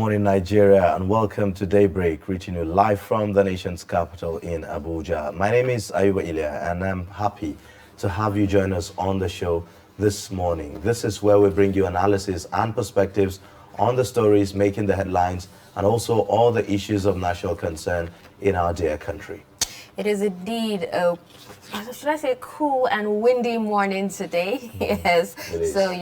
morning, Nigeria, and welcome to Daybreak, reaching you live from the nation's capital in Abuja. My name is Ayuba Ilya, and I'm happy to have you join us on the show this morning. This is where we bring you analysis and perspectives on the stories making the headlines and also all the issues of national concern in our dear country. It is indeed a, should I say, cool and windy morning today. Yes. So,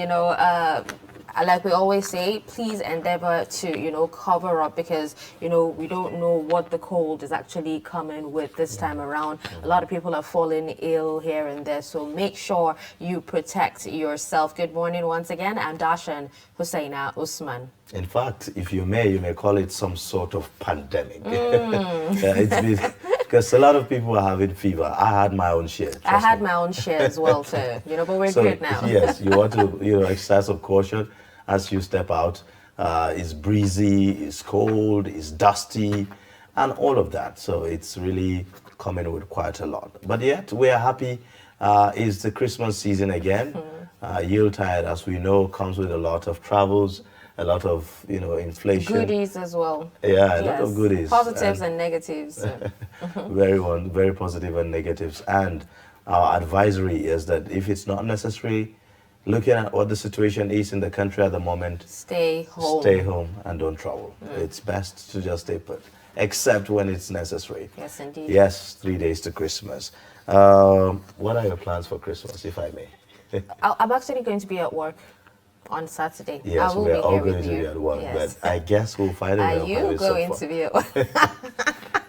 like we always say, please endeavor to, cover up because, we don't know what the cold is actually coming with this time around. A lot of people are falling ill here and there, so make sure you protect yourself. Good morning once again. I'm Dashan Hussaina Usman. In fact, if you may call it some sort of pandemic. It's been, because a lot of people are having fever. I had my own share. I had my own share as well too, but we're good now. Yes, you want to, exercise of caution as you step out. It's breezy, it's cold, it's dusty, and all of that. So it's really coming with quite a lot. But yet, we are happy. It's the Christmas season again. Yuletide, as we know, comes with a lot of travels, a lot of, inflation. Goodies as well. Yeah, a lot of goodies. Positives and negatives. Very positive and negatives. And our advisory is that if it's not necessary, looking at what the situation is in the country at the moment, stay home. Stay home and don't travel. It's best to just stay put, except when it's necessary. Yes, indeed. Yes, 3 days to Christmas. What are your plans for Christmas, if I may? I'm actually going to be at work on Saturday. Yes, we're all going to be at work, yes. But I guess we'll find a way. Are you going to be at work?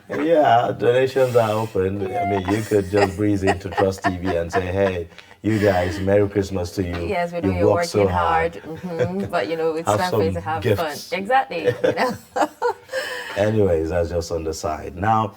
Yeah, donations are open. I mean, you could just breeze into Trust TV and say, hey, you guys, Merry Christmas to you. Yes, we know you're working so hard. But, it's time for you to have gifts. fun. Exactly. Anyways, that's just on the side. Now,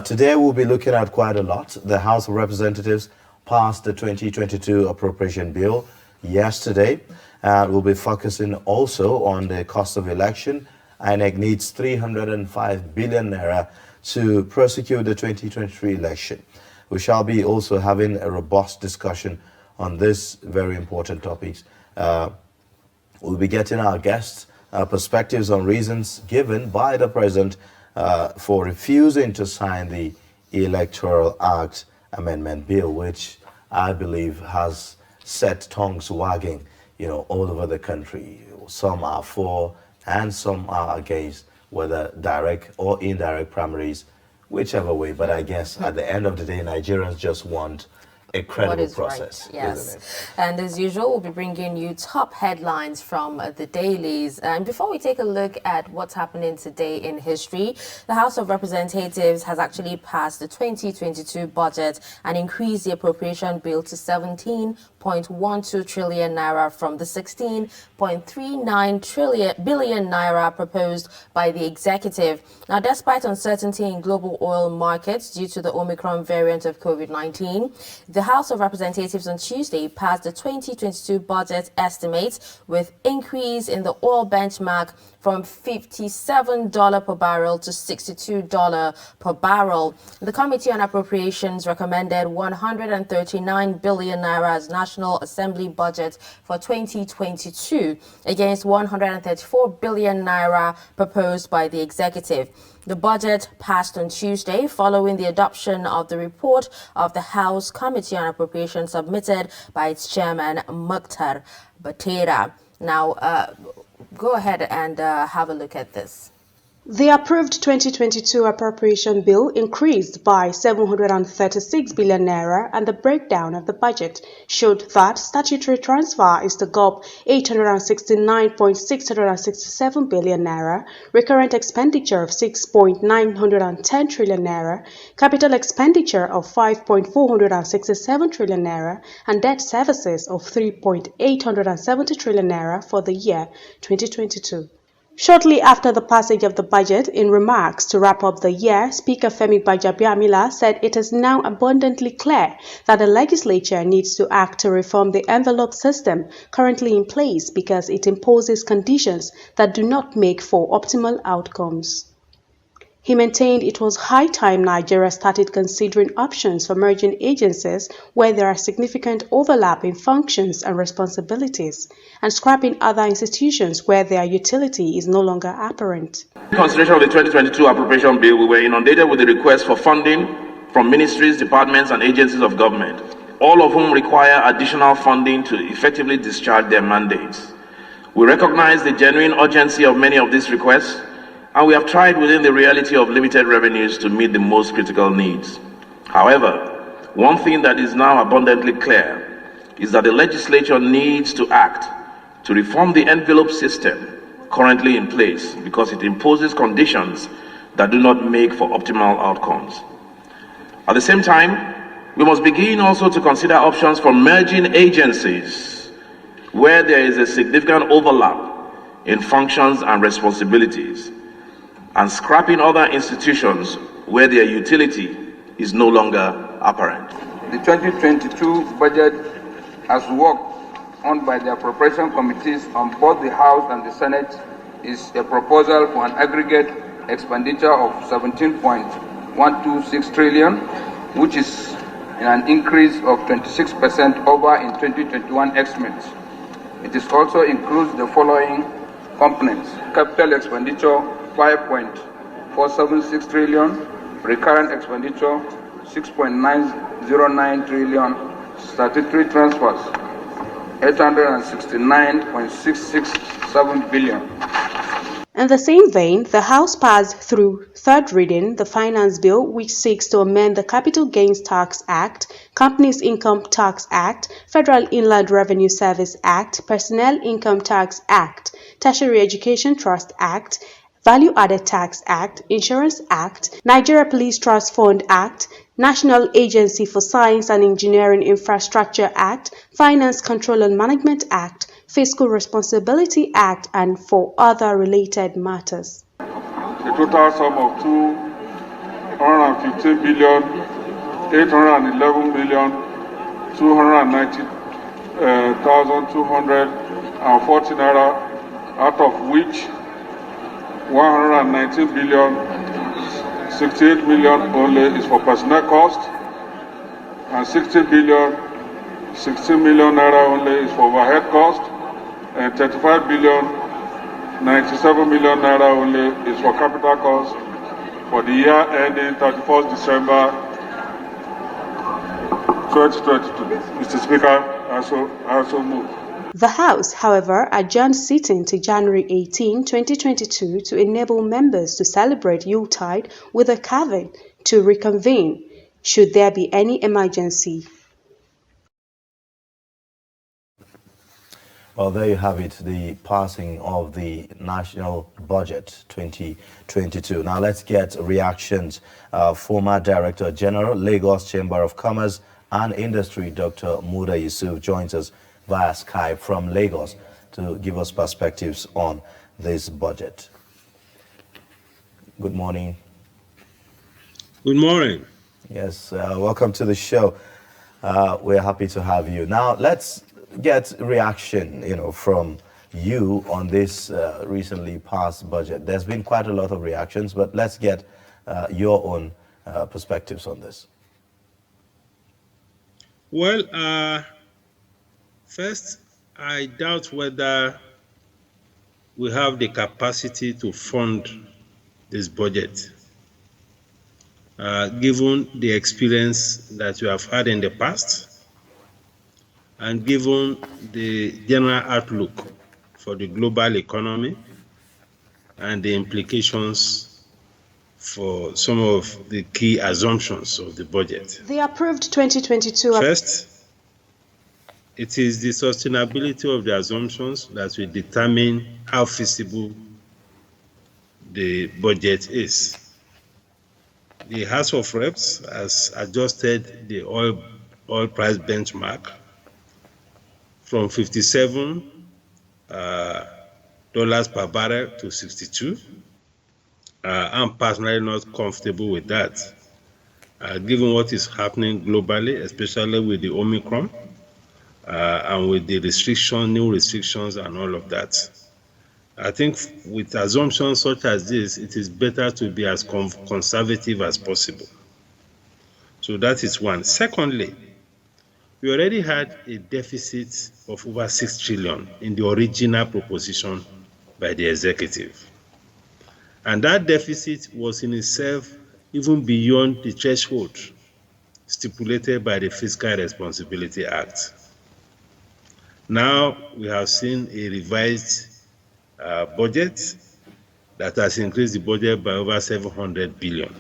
today we'll be looking at quite a lot. The House of Representatives passed the 2022 appropriation bill yesterday. And we'll be focusing also on the cost of election. INEC needs 305 billion naira to prosecute the 2023 election. We shall be also having a robust discussion on this very important topics. We'll be getting our guests' perspectives on reasons given by the President for refusing to sign the Electoral Act Amendment Bill, which I believe has set tongues wagging, all over the country. Some are for and some are against, whether direct or indirect primaries, whichever way. But I guess at the end of the day, Nigerians just want a credible process. Right. Yes. And as usual, we'll be bringing you top headlines from the dailies. And before we take a look at what's happening today in history, the House of Representatives has actually passed the 2022 budget and increased the appropriation bill to 17.12 trillion naira from the 16.39 billion naira proposed by the executive. Now, despite uncertainty in global oil markets due to the Omicron variant of COVID-19, the House of Representatives on Tuesday passed the 2022 budget estimates with increase in the oil benchmark from $57 per barrel to $62 per barrel. The Committee on Appropriations recommended 139 billion naira as National Assembly budget for 2022 against 134 billion naira proposed by the executive. The budget passed on Tuesday following the adoption of the report of the House Committee on Appropriations submitted by its chairman, Mukhtar Batera. Now, go ahead and have a look at this. The approved 2022 appropriation bill increased by 736 billion naira, and the breakdown of the budget showed that statutory transfer is to GOP 869.667 billion naira, recurrent expenditure of 6.910 trillion naira, capital expenditure of 5.467 trillion naira, and debt services of 3.870 trillion naira for the year 2022. Shortly after the passage of the budget, in remarks to wrap up the year, Speaker Femi Gbajabiamila said it is now abundantly clear that the legislature needs to act to reform the envelope system currently in place because it imposes conditions that do not make for optimal outcomes. He maintained it was high time Nigeria started considering options for merging agencies where there are significant overlap in functions and responsibilities, and scrapping other institutions where their utility is no longer apparent. In consideration of the 2022 appropriation bill, we were inundated with the requests for funding from ministries, departments, and agencies of government, all of whom require additional funding to effectively discharge their mandates. We recognize the genuine urgency of many of these requests, and we have tried within the reality of limited revenues to meet the most critical needs. However, one thing that is now abundantly clear is that the legislature needs to act to reform the envelope system currently in place because it imposes conditions that do not make for optimal outcomes. At the same time, we must begin also to consider options for merging agencies where there is a significant overlap in functions and responsibilities, and scrapping other institutions where their utility is no longer apparent. The 2022 budget, as worked on by the appropriation committees on both the House and the Senate, is a proposal for an aggregate expenditure of 17.126 trillion, which is an increase of 26% over in 2021 estimates. It is also includes the following components: capital expenditure 5.476 trillion, recurrent expenditure 6.909 trillion, statutory transfers 869.667 billion. In the same vein, the House passed through third reading the Finance Bill, which seeks to amend the Capital Gains Tax Act, Companies Income Tax Act, Federal Inland Revenue Service Act, Personnel Income Tax Act, Tertiary Education Trust Act, Value-Added Tax Act, Insurance Act, Nigeria Police Trust Fund Act, National Agency for Science and Engineering Infrastructure Act, Finance Control and Management Act, Fiscal Responsibility Act, and for other related matters. The total sum of 215 billion 811 million 290,240 naira, out of which 119 billion 68 million only is for personnel cost, and 60 billion 16 million naira only is for overhead cost, and 35 billion 97 million naira only is for capital cost for the year ending 31st December 2022. Mr. Speaker, I also move. The House, however, adjourned sitting to January 18, 2022 to enable members to celebrate Yuletide with a caveat to reconvene should there be any emergency. Well, there you have it, the passing of the National Budget 2022. Now let's get reactions. Former Director General, Lagos Chamber of Commerce and Industry, Dr. Muda Yusuf, joins us via Skype from Lagos to give us perspectives on this budget. Good morning. Good morning. Yes, welcome to the show. We're happy to have you. Now let's get reaction, from you on this recently passed budget. There's been quite a lot of reactions, but let's get your own perspectives on this. Well, first, I doubt whether we have the capacity to fund this budget, given the experience that we have had in the past, and given the general outlook for the global economy and the implications for some of the key assumptions of the budget. The approved 2022... First, it is the sustainability of the assumptions that will determine how feasible the budget is. The House of Reps has adjusted the oil price benchmark from $57 per barrel to 62. I'm personally not comfortable with that, given what is happening globally, especially with the Omicron and with the new restrictions and all of that. I think with assumptions such as this, it is better to be as conservative as possible. So that is one. Secondly, we already had a deficit of over 6 trillion in the original proposition by the executive. And that deficit was in itself even beyond the threshold stipulated by the Fiscal Responsibility Act. Now we have seen a revised budget that has increased the budget by over 700 billion.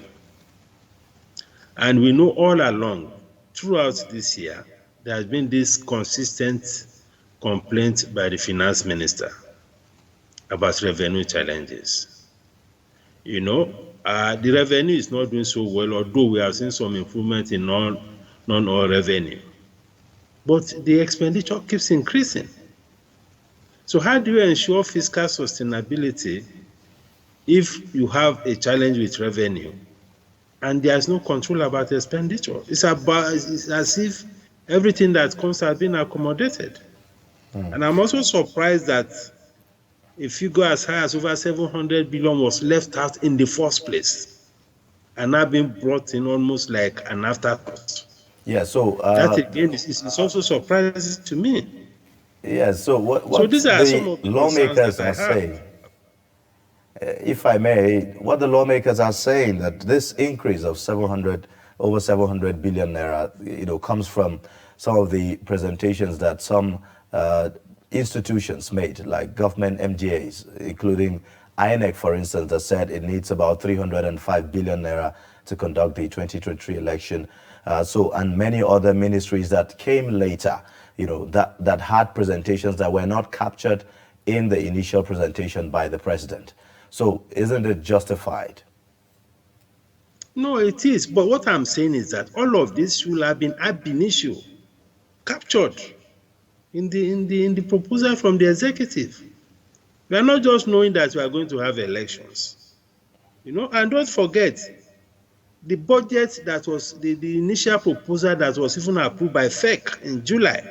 And we know all along, throughout this year, there has been this consistent complaint by the finance minister about revenue challenges. You know, the revenue is not doing so well, although we have seen some improvement in non-oil revenue. But the expenditure keeps increasing. So how do you ensure fiscal sustainability if you have a challenge with revenue and there's no control about expenditure? It's as if everything that comes has been accommodated. And I'm also surprised that a figure as high as over 700 billion was left out in the first place and now being brought in almost like an afterthought. Yeah, so That again is also surprising to me. yeah, so So what these are some the of the concerns lawmakers that I are have. saying, if I may, what the lawmakers are saying that this increase of over 700 billion naira, comes from some of the presentations that some institutions made, like government MGAs, including INEC, for instance, that said it needs about 305 billion naira to conduct the 2023 election. And many other ministries that came later, that had presentations that were not captured in the initial presentation by the president. So isn't it justified? No, it is. But what I'm saying is that all of this should have been ab initio captured in the proposal from the executive. We are not just knowing that we are going to have elections. And don't forget, the budget that was the initial proposal that was even approved by FEC in July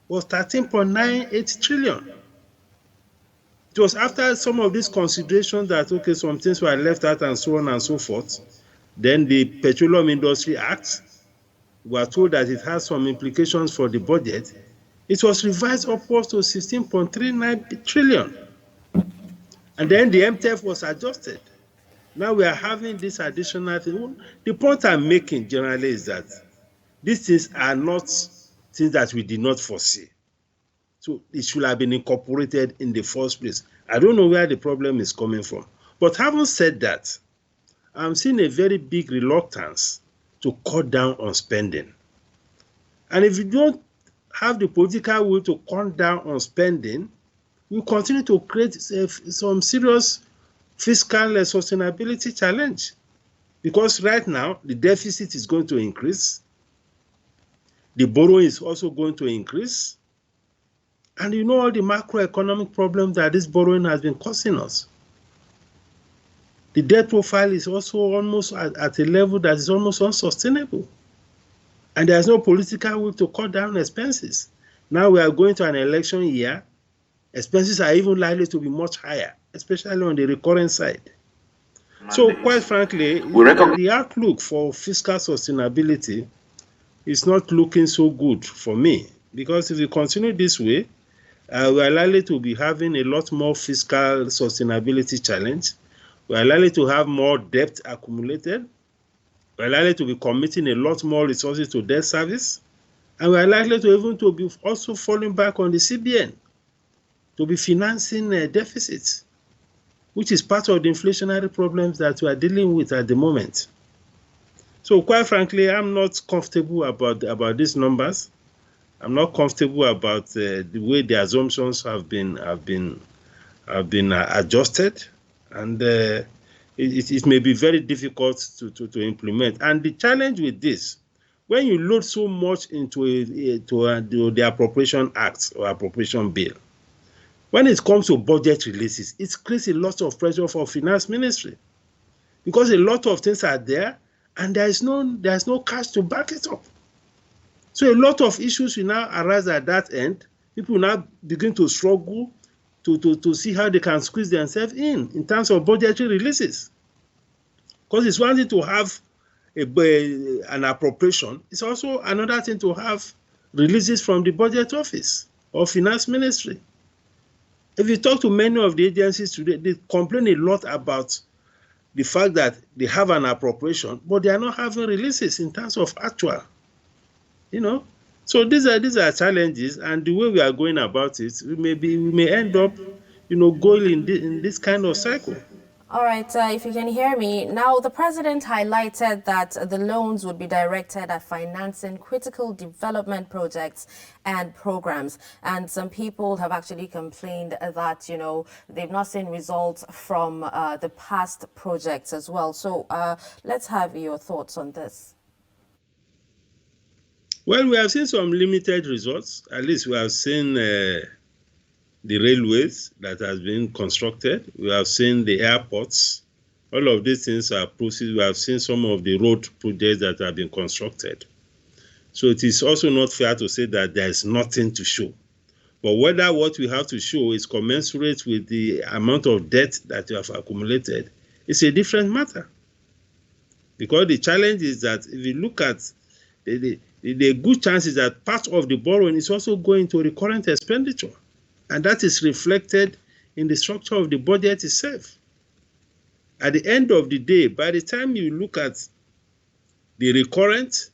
was 13.98 trillion. It was after some of these considerations that, okay, some things were left out and so on and so forth. Then the Petroleum Industry Act, we were told that it has some implications for the budget. It was revised upwards to 16.39 trillion. And then the MTF was adjusted. Now we are having this additional thing. The point I'm making generally is that these things are not things that we did not foresee. So it should have been incorporated in the first place. I don't know where the problem is coming from. But having said that, I'm seeing a very big reluctance to cut down on spending. And if you don't have the political will to cut down on spending, we continue to create some serious fiscal sustainability challenge. Because right now, the deficit is going to increase. The borrowing is also going to increase. And all the macroeconomic problems that this borrowing has been causing us. The debt profile is also almost at a level that is almost unsustainable. And there's no political will to cut down expenses. Now we are going to an election year. Expenses are even likely to be much higher, especially on the recurrent side. So quite frankly, the outlook for fiscal sustainability is not looking so good for me. Because if we continue this way, we are likely to be having a lot more fiscal sustainability challenge. We are likely to have more debt accumulated. We are likely to be committing a lot more resources to debt service. And we are likely to even to be also falling back on the CBN to be financing deficits, which is part of the inflationary problems that we are dealing with at the moment. So quite frankly, I'm not comfortable about these numbers. I'm not comfortable about the way the assumptions have been adjusted, and it may be very difficult to implement. And the challenge with this, when you load so much into the Appropriation Act or Appropriation Bill, when it comes to budget releases, it creates a lot of pressure for Finance Ministry because a lot of things are there and there's no cash to back it up. So a lot of issues will now arise at that end. People now begin to struggle to see how they can squeeze themselves in terms of budgetary releases. Because it's one thing to have an appropriation. It's also another thing to have releases from the budget office or finance ministry. If you talk to many of the agencies today, they complain a lot about the fact that they have an appropriation, but they are not having releases in terms of actual. So these are challenges, and the way we are going about it, we may end up, going in this kind of cycle. All right, if you can hear me. Now, the president highlighted that the loans would be directed at financing critical development projects and programs. And some people have actually complained that, they've not seen results from the past projects as well. So let's have your thoughts on this. Well, we have seen some limited results. At least we have seen the railways that has been constructed. We have seen the airports. All of these things are proceeds. We have seen some of the road projects that have been constructed. So it is also not fair to say that there is nothing to show. But whether what we have to show is commensurate with the amount of debt that you have accumulated, it's a different matter. Because the challenge is that if you look at the good chances that part of the borrowing is also going to recurrent expenditure. And that is reflected in the structure of the budget itself. At the end of the day, by the time you look at the recurrent,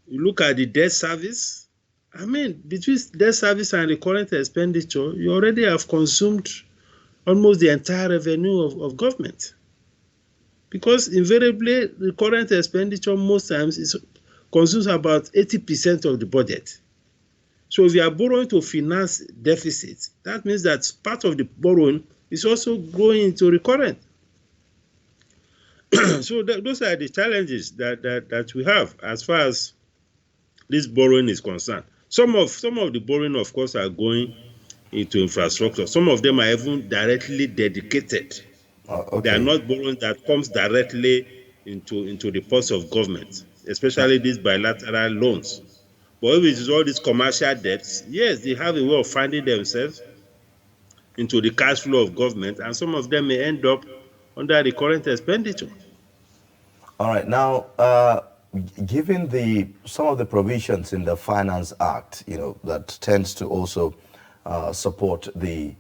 you look at the debt service, between debt service and recurrent expenditure, you already have consumed almost the entire revenue of government. Because invariably, recurrent expenditure most times consumes about 80% of the budget. So if you are borrowing to finance deficits, that means that part of the borrowing is also going into recurrent. So those are the challenges that we have as far as this borrowing is concerned. Some of the borrowing, of course, are going into infrastructure. Some of them are even directly dedicated. Okay. They are not borrowing that comes directly into the purse of government, especially these bilateral loans. But if it is all these commercial debts, yes, they have a way of finding themselves into the cash flow of government, and some of them may end up under the current expenditure. All right. Now, given some of the provisions in the Finance Act, that tends to also support the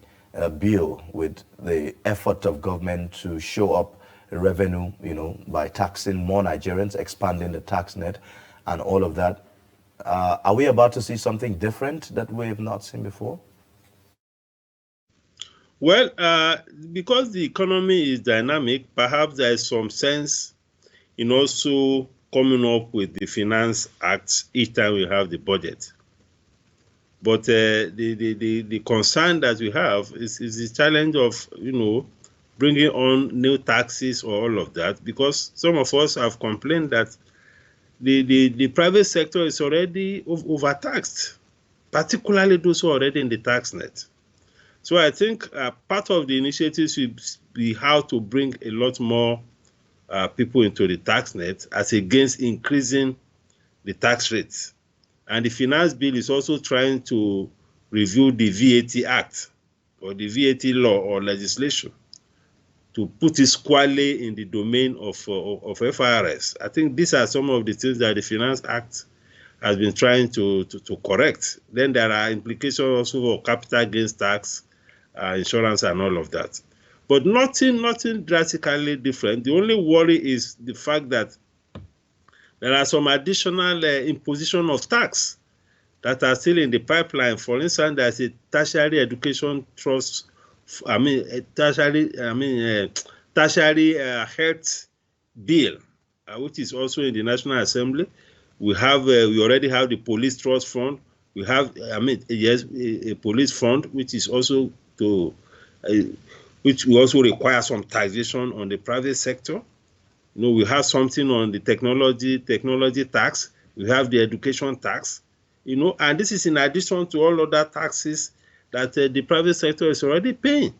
bill with the effort of government to show up revenue, by taxing more Nigerians, expanding the tax net, and all of that. Are we about to see something different that we have not seen before? Well, because the economy is dynamic, perhaps there is some sense in also coming up with the Finance Act each time we have the budget. But the concern that we have is the challenge of, bringing on new taxes or all of that, because some of us have complained that the private sector is already overtaxed, particularly those who are already in the tax net. So I think part of the initiatives will be how to bring a lot more people into the tax net as against increasing the tax rates. And the finance bill is also trying to review the VAT Act or the VAT law or legislation to put it squarely in the domain of FRS. I think these are some of the things that the Finance Act has been trying to correct. Then there are implications also for capital gains tax, insurance, and all of that. But nothing drastically different. The only worry is the fact that there are some additional imposition of tax that are still in the pipeline. For instance, there's a tertiary education trust, tertiary health bill, which is also in the National Assembly. We already have the police trust fund. We have, a police fund, which is also which will also require some taxation on the private sector. We have something on the technology tax. We have the education tax, and this is in addition to all other taxes that the private sector is already paying.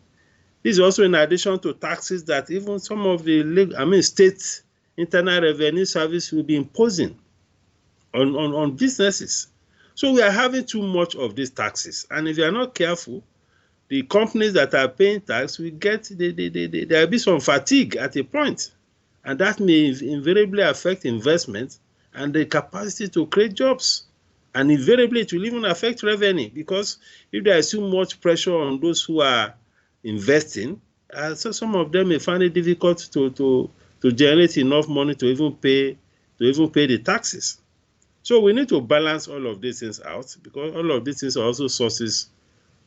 This is also in addition to taxes that even some of the state internal revenue service will be imposing on businesses. So we are having too much of these taxes, and if you are not careful, the companies that are paying tax will get, there will be some fatigue at a point, and that may invariably affect investment and the capacity to create jobs. And invariably, it will even affect revenue, because if there is too much pressure on those who are investing, so some of them may find it difficult to generate enough money to even pay the taxes. So we need to balance all of these things out, because all of these things are also sources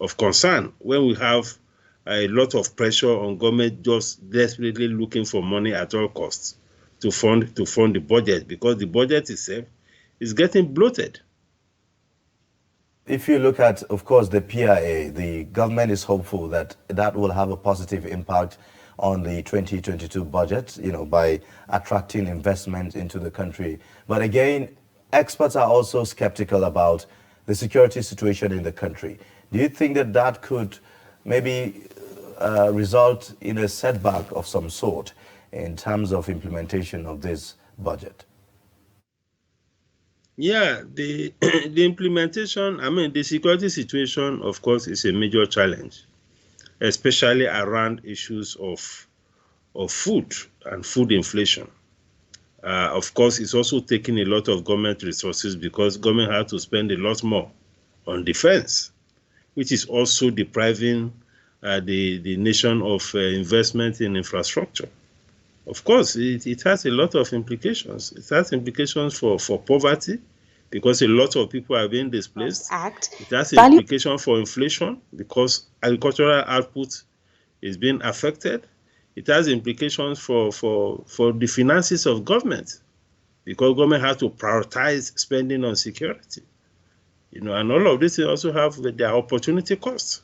of concern when we have a lot of pressure on government just desperately looking for money at all costs to fund the budget, because the budget itself is getting bloated. If you look at, of course, the PIA, the government is hopeful that that will have a positive impact on the 2022 budget, by attracting investment into the country. But again, experts are also skeptical about the security situation in the country. Do you think that that could maybe result in a setback of some sort in terms of implementation of this budget? Yeah, the the implementation, the security situation, of course, is a major challenge, especially around issues of food and food inflation. Of course, it's also taking a lot of government resources, because government has to spend a lot more on defense, which is also depriving the nation of investment in infrastructure. Of course, it has a lot of implications. It has implications for poverty, because a lot of people are being displaced. It has implications for inflation, because agricultural output is being affected. It has implications for the finances of government, because government has to prioritize spending on security. And all of this also have their opportunity costs.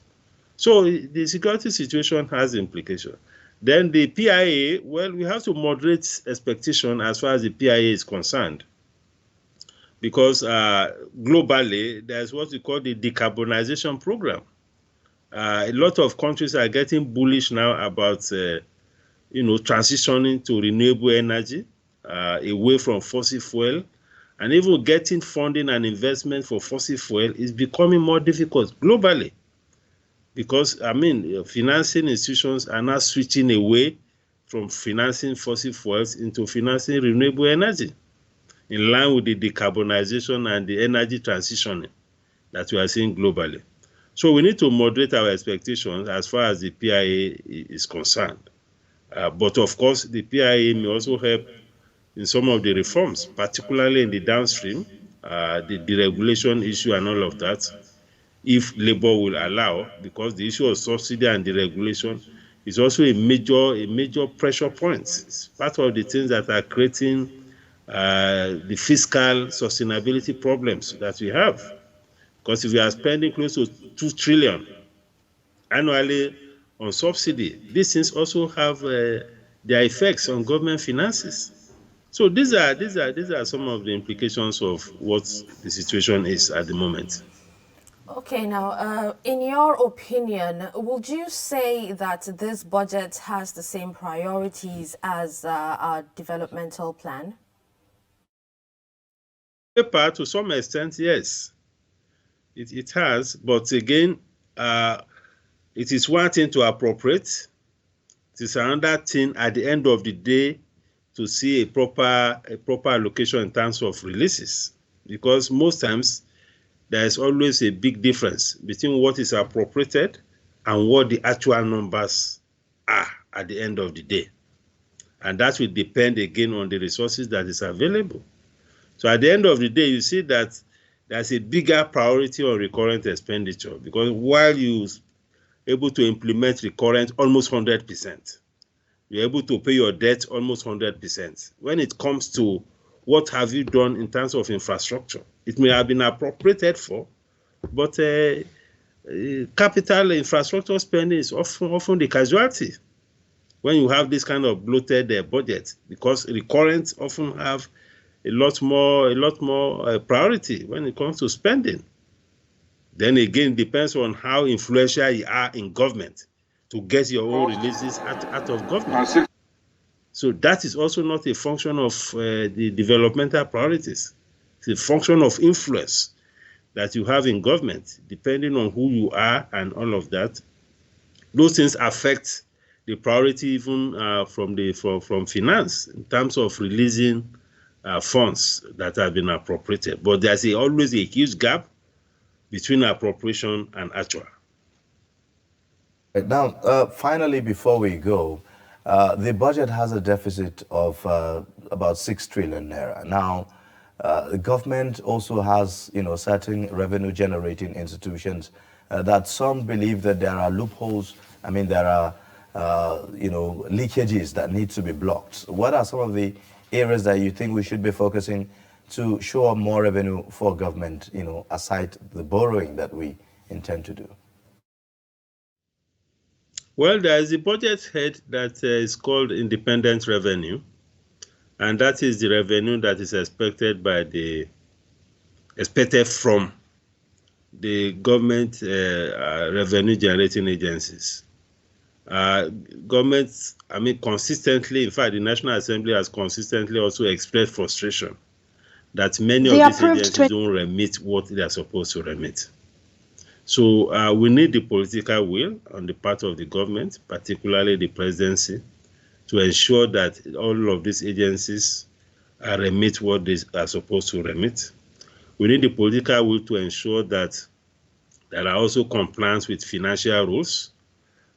So the security situation has implications. Then the PIA, well, we have to moderate expectation as far as the PIA is concerned, because globally, there's what we call the decarbonization program. A lot of countries are getting bullish now about, transitioning to renewable energy, away from fossil fuel, and even getting funding and investment for fossil fuel is becoming more difficult globally, because financing institutions are now switching away from financing fossil fuels into financing renewable energy, in line with the decarbonization and the energy transitioning that we are seeing globally. So we need to moderate our expectations as far as the PIA is concerned. But of course, the PIA may also help in some of the reforms, particularly in the downstream, the deregulation issue and all of that, if labor will allow, because the issue of subsidy and deregulation is also a major pressure point. It's part of the things that are creating the fiscal sustainability problems that we have. Because if we are spending close to 2 trillion annually on subsidy, these things also have their effects on government finances. So these are some of the implications of what the situation is at the moment. Okay, now, in your opinion, would you say that this budget has the same priorities as our developmental plan? To some extent, yes, it has. But again, it is one thing to appropriate. It is another thing at the end of the day to see a proper allocation in terms of releases, because most times there is always a big difference between what is appropriated and what the actual numbers are at the end of the day. And that will depend again on the resources that is available. So at the end of the day, you see that there's a bigger priority on recurrent expenditure, because while you're able to implement recurrent almost 100%, you're able to pay your debt almost 100%. When it comes to what have you done in terms of infrastructure, it may have been appropriated for, but capital infrastructure spending is often the casualty when you have this kind of bloated budget, because recurrent often have a lot more priority when it comes to spending. Then again, it depends on how influential you are in government to get your own releases out of government. So that is also not a function of the developmental priorities. It's a function of influence that you have in government, depending on who you are and all of that. those things affect the priority even from finance in terms of releasing funds that have been appropriated. But there's always a huge gap between appropriation and actual. Right. Now, finally, before we go, the budget has a deficit of about 6 trillion naira. Now, the government also has, certain revenue-generating institutions that some believe that there are loopholes. I mean, there are, leakages that need to be blocked. What are some of the areas that you think we should be focusing to show up more revenue for government, aside the borrowing that we intend to do? Well, there is a budget head that is called independent revenue, and that is the revenue that is expected from the government revenue generating agencies. Governments, consistently, in fact, the National Assembly has consistently also expressed frustration that many of these agencies don't remit what they are supposed to remit. So we need the political will on the part of the government, particularly the presidency, to ensure that all of these agencies remit what they are supposed to remit. We need the political will to ensure that there are also compliance with financial rules.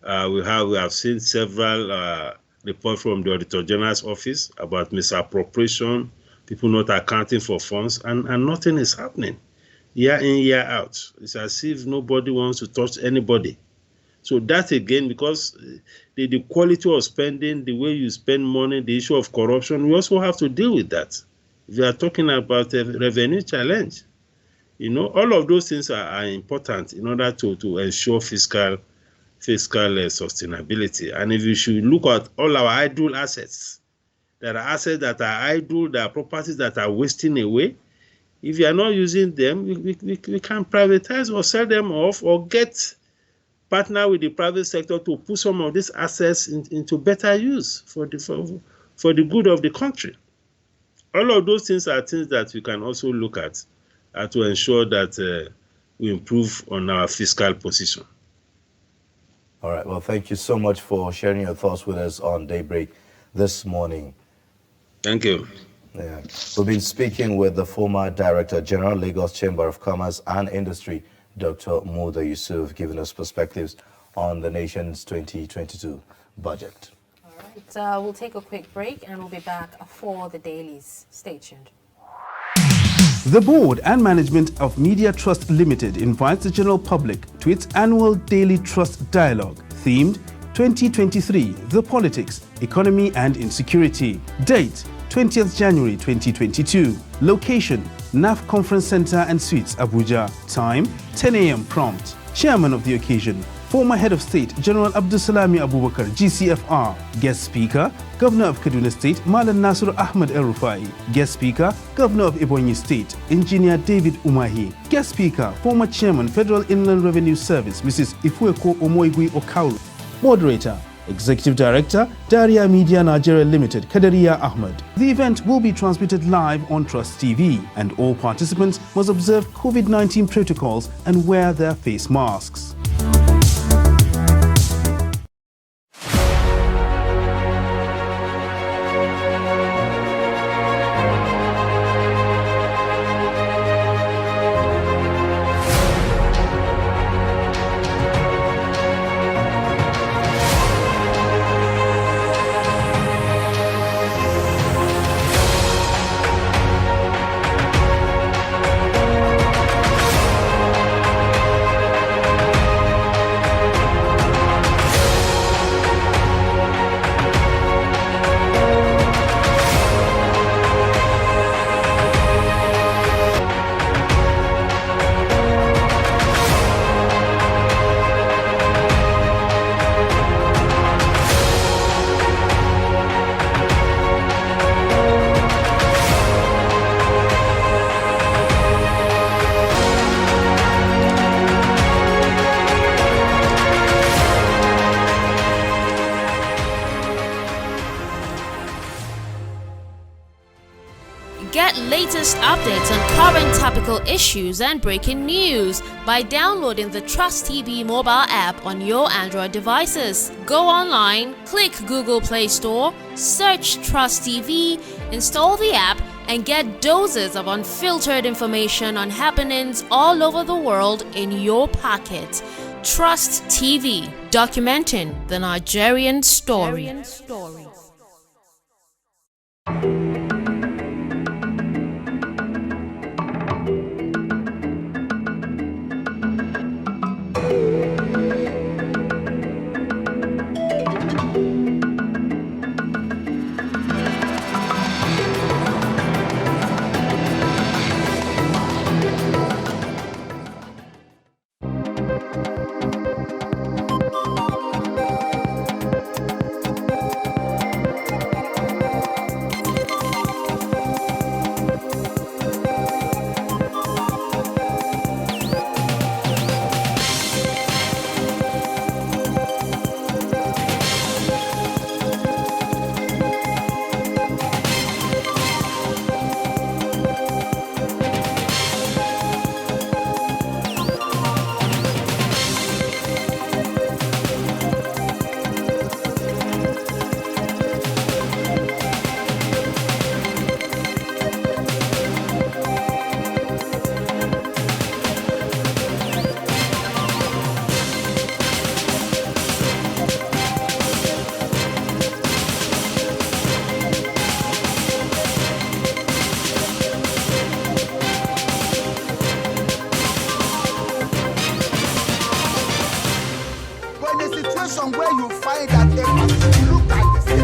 We have seen several reports from the Auditor General's office about misappropriation, people not accounting for funds, and nothing is happening. Year in, year out. It's as if nobody wants to touch anybody. So that again, because the quality of spending, the way you spend money, the issue of corruption, we also have to deal with that. If you are talking about a revenue challenge, all of those things are important in order to ensure fiscal sustainability. And if you should look at all our idle assets, there are assets that are idle, there are properties that are wasting away. If you are not using them, we can privatize or sell them off or partner with the private sector to put some of these assets into better use for the good of the country. All of those things are things that we can also look at to ensure that we improve on our fiscal position. All right. Well, thank you so much for sharing your thoughts with us on Daybreak this morning. Thank you. Yeah. We've been speaking with the former Director General, Lagos Chamber of Commerce and Industry, Dr. Muda Yusuf, giving us perspectives on the nation's 2022 budget. All right. We'll take a quick break and we'll be back for the dailies. Stay tuned. The board and management of Media Trust Limited invites the general public to its annual Daily Trust Dialogue, themed 2023, The Politics, Economy and Insecurity. Date, 20th January 2022. Location, NAF Conference Center and Suites, Abuja. Time, 10 a.m. prompt. Chairman of the occasion, former Head of State, General Abdulsalami Abubakar, GCFR. Guest Speaker, Governor of Kaduna State, Malam Nasir Ahmed El-Rufai. Guest Speaker, Governor of Ebonyi State, Engineer David Umahi. Guest Speaker, former Chairman, Federal Inland Revenue Service, Mrs. Ifueko Omoigui Okauru. Moderator, Executive Director, Daria Media Nigeria Limited, Kadaria Ahmed. The event will be transmitted live on Trust TV, and all participants must observe COVID-19 protocols and wear their face masks. Get latest updates on current topical issues and breaking news by downloading the Trust TV mobile app on your Android devices. Go online, click Google Play Store, search Trust TV, install the app, and get doses of unfiltered information on happenings all over the world in your pocket. Trust TV, documenting the Nigerian story.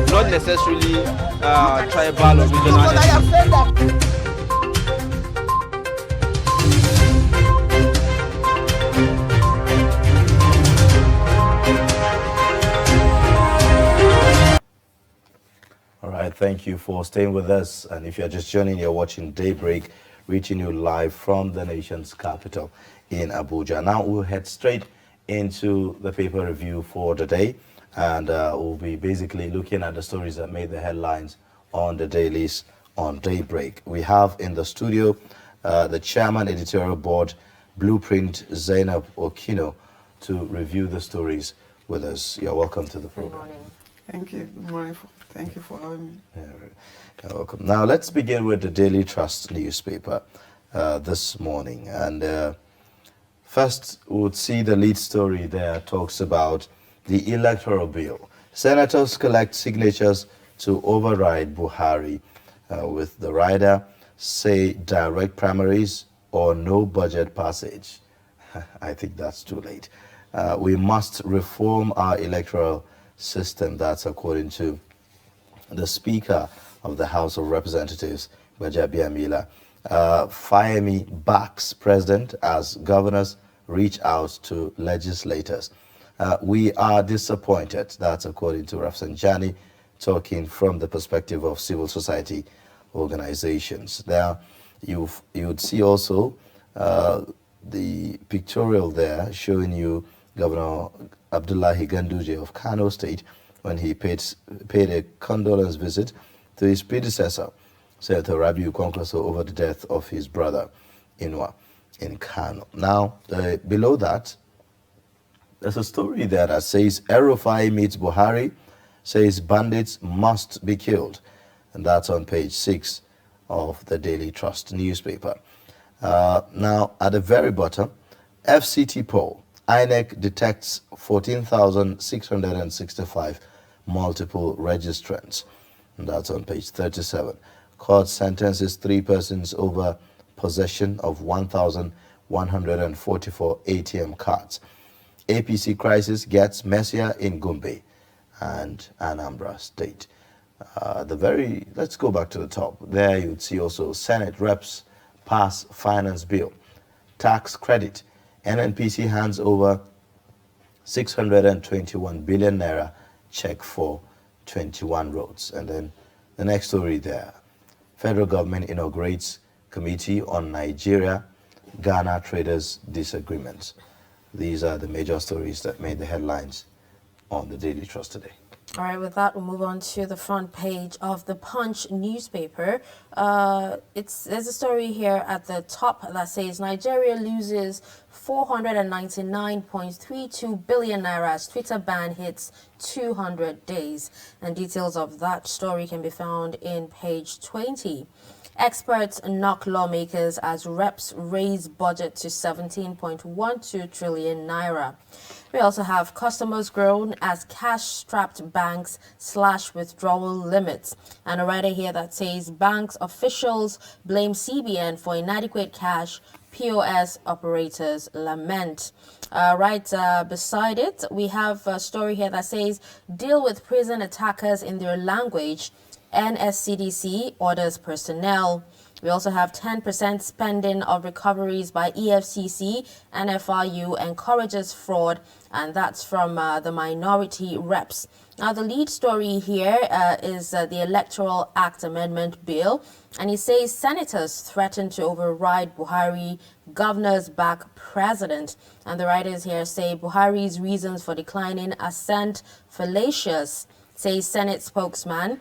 Not necessarily tribal or regional. All right, thank you for staying with us. And if you're just joining, you're watching Daybreak, reaching you live from the nation's capital in Abuja. Now we'll head straight into the paper review for the day. And we'll be basically looking at the stories that made the headlines on the dailies on Daybreak. We have in the studio the chairman, editorial board, Blueprint, Zainab Okino, to review the stories with us. You're welcome to the program. Good morning. Thank you. Good morning. Thank you for having me. You're welcome. Now let's begin with the Daily Trust newspaper this morning. And first, we'll see the lead story there talks about the electoral bill. Senators collect signatures to override Buhari, with the rider say direct primaries or no budget passage. I think that's too late. We must reform our electoral system. That's according to the Speaker of the House of Representatives, Gbajabiamila. Fayemi backs president as governors reach out to legislators. We are disappointed. That's according to Rafsanjani, talking from the perspective of civil society organizations. Now, you would see also the pictorial there showing you Governor Abdullahi Ganduje of Kano State when he paid a condolence visit to his predecessor, Senator Rabiu Kwankwaso, over the death of his brother Inwa in Kano. Now, below that, there's a story there that says El-Rufai meets Buhari, says bandits must be killed. And that's on page 6 of the Daily Trust newspaper. Now, at the very bottom, FCT poll, INEC detects 14,665 multiple registrants. And that's on page 37. Court sentences 3 persons over possession of 1,144 ATM cards. APC crisis gets messier in Gombe and Anambra State. Let's go back to the top. There you'd see also Senate reps pass finance bill. Tax credit. NNPC hands over 621 billion naira check for 21 roads. And then the next story there. Federal government inaugurates committee on Nigeria-Ghana traders disagreements. These are the major stories that made the headlines on the Daily Trust today. All right, with that, we'll move on to the front page of the Punch newspaper. There's a story here at the top that says Nigeria loses 499.32 billion naira as Twitter ban hits 200 days. And details of that story can be found in page 20. Experts knock lawmakers as reps raise budget to 17.12 trillion naira. We also have customers groan as cash-strapped banks slash withdrawal limits. And a writer here that says banks officials blame CBN for inadequate cash, POS operators lament. Beside it, we have a story here that says deal with prison attackers in their language. NSCDC orders personnel. We also have 10% spending of recoveries by EFCC and FRU encourages fraud, and that's from the minority reps. Now, the lead story here is the Electoral Act Amendment Bill, and it says senators threaten to override Buhari, governors back president. And the writers here say Buhari's reasons for declining assent fallacious, says Senate spokesman.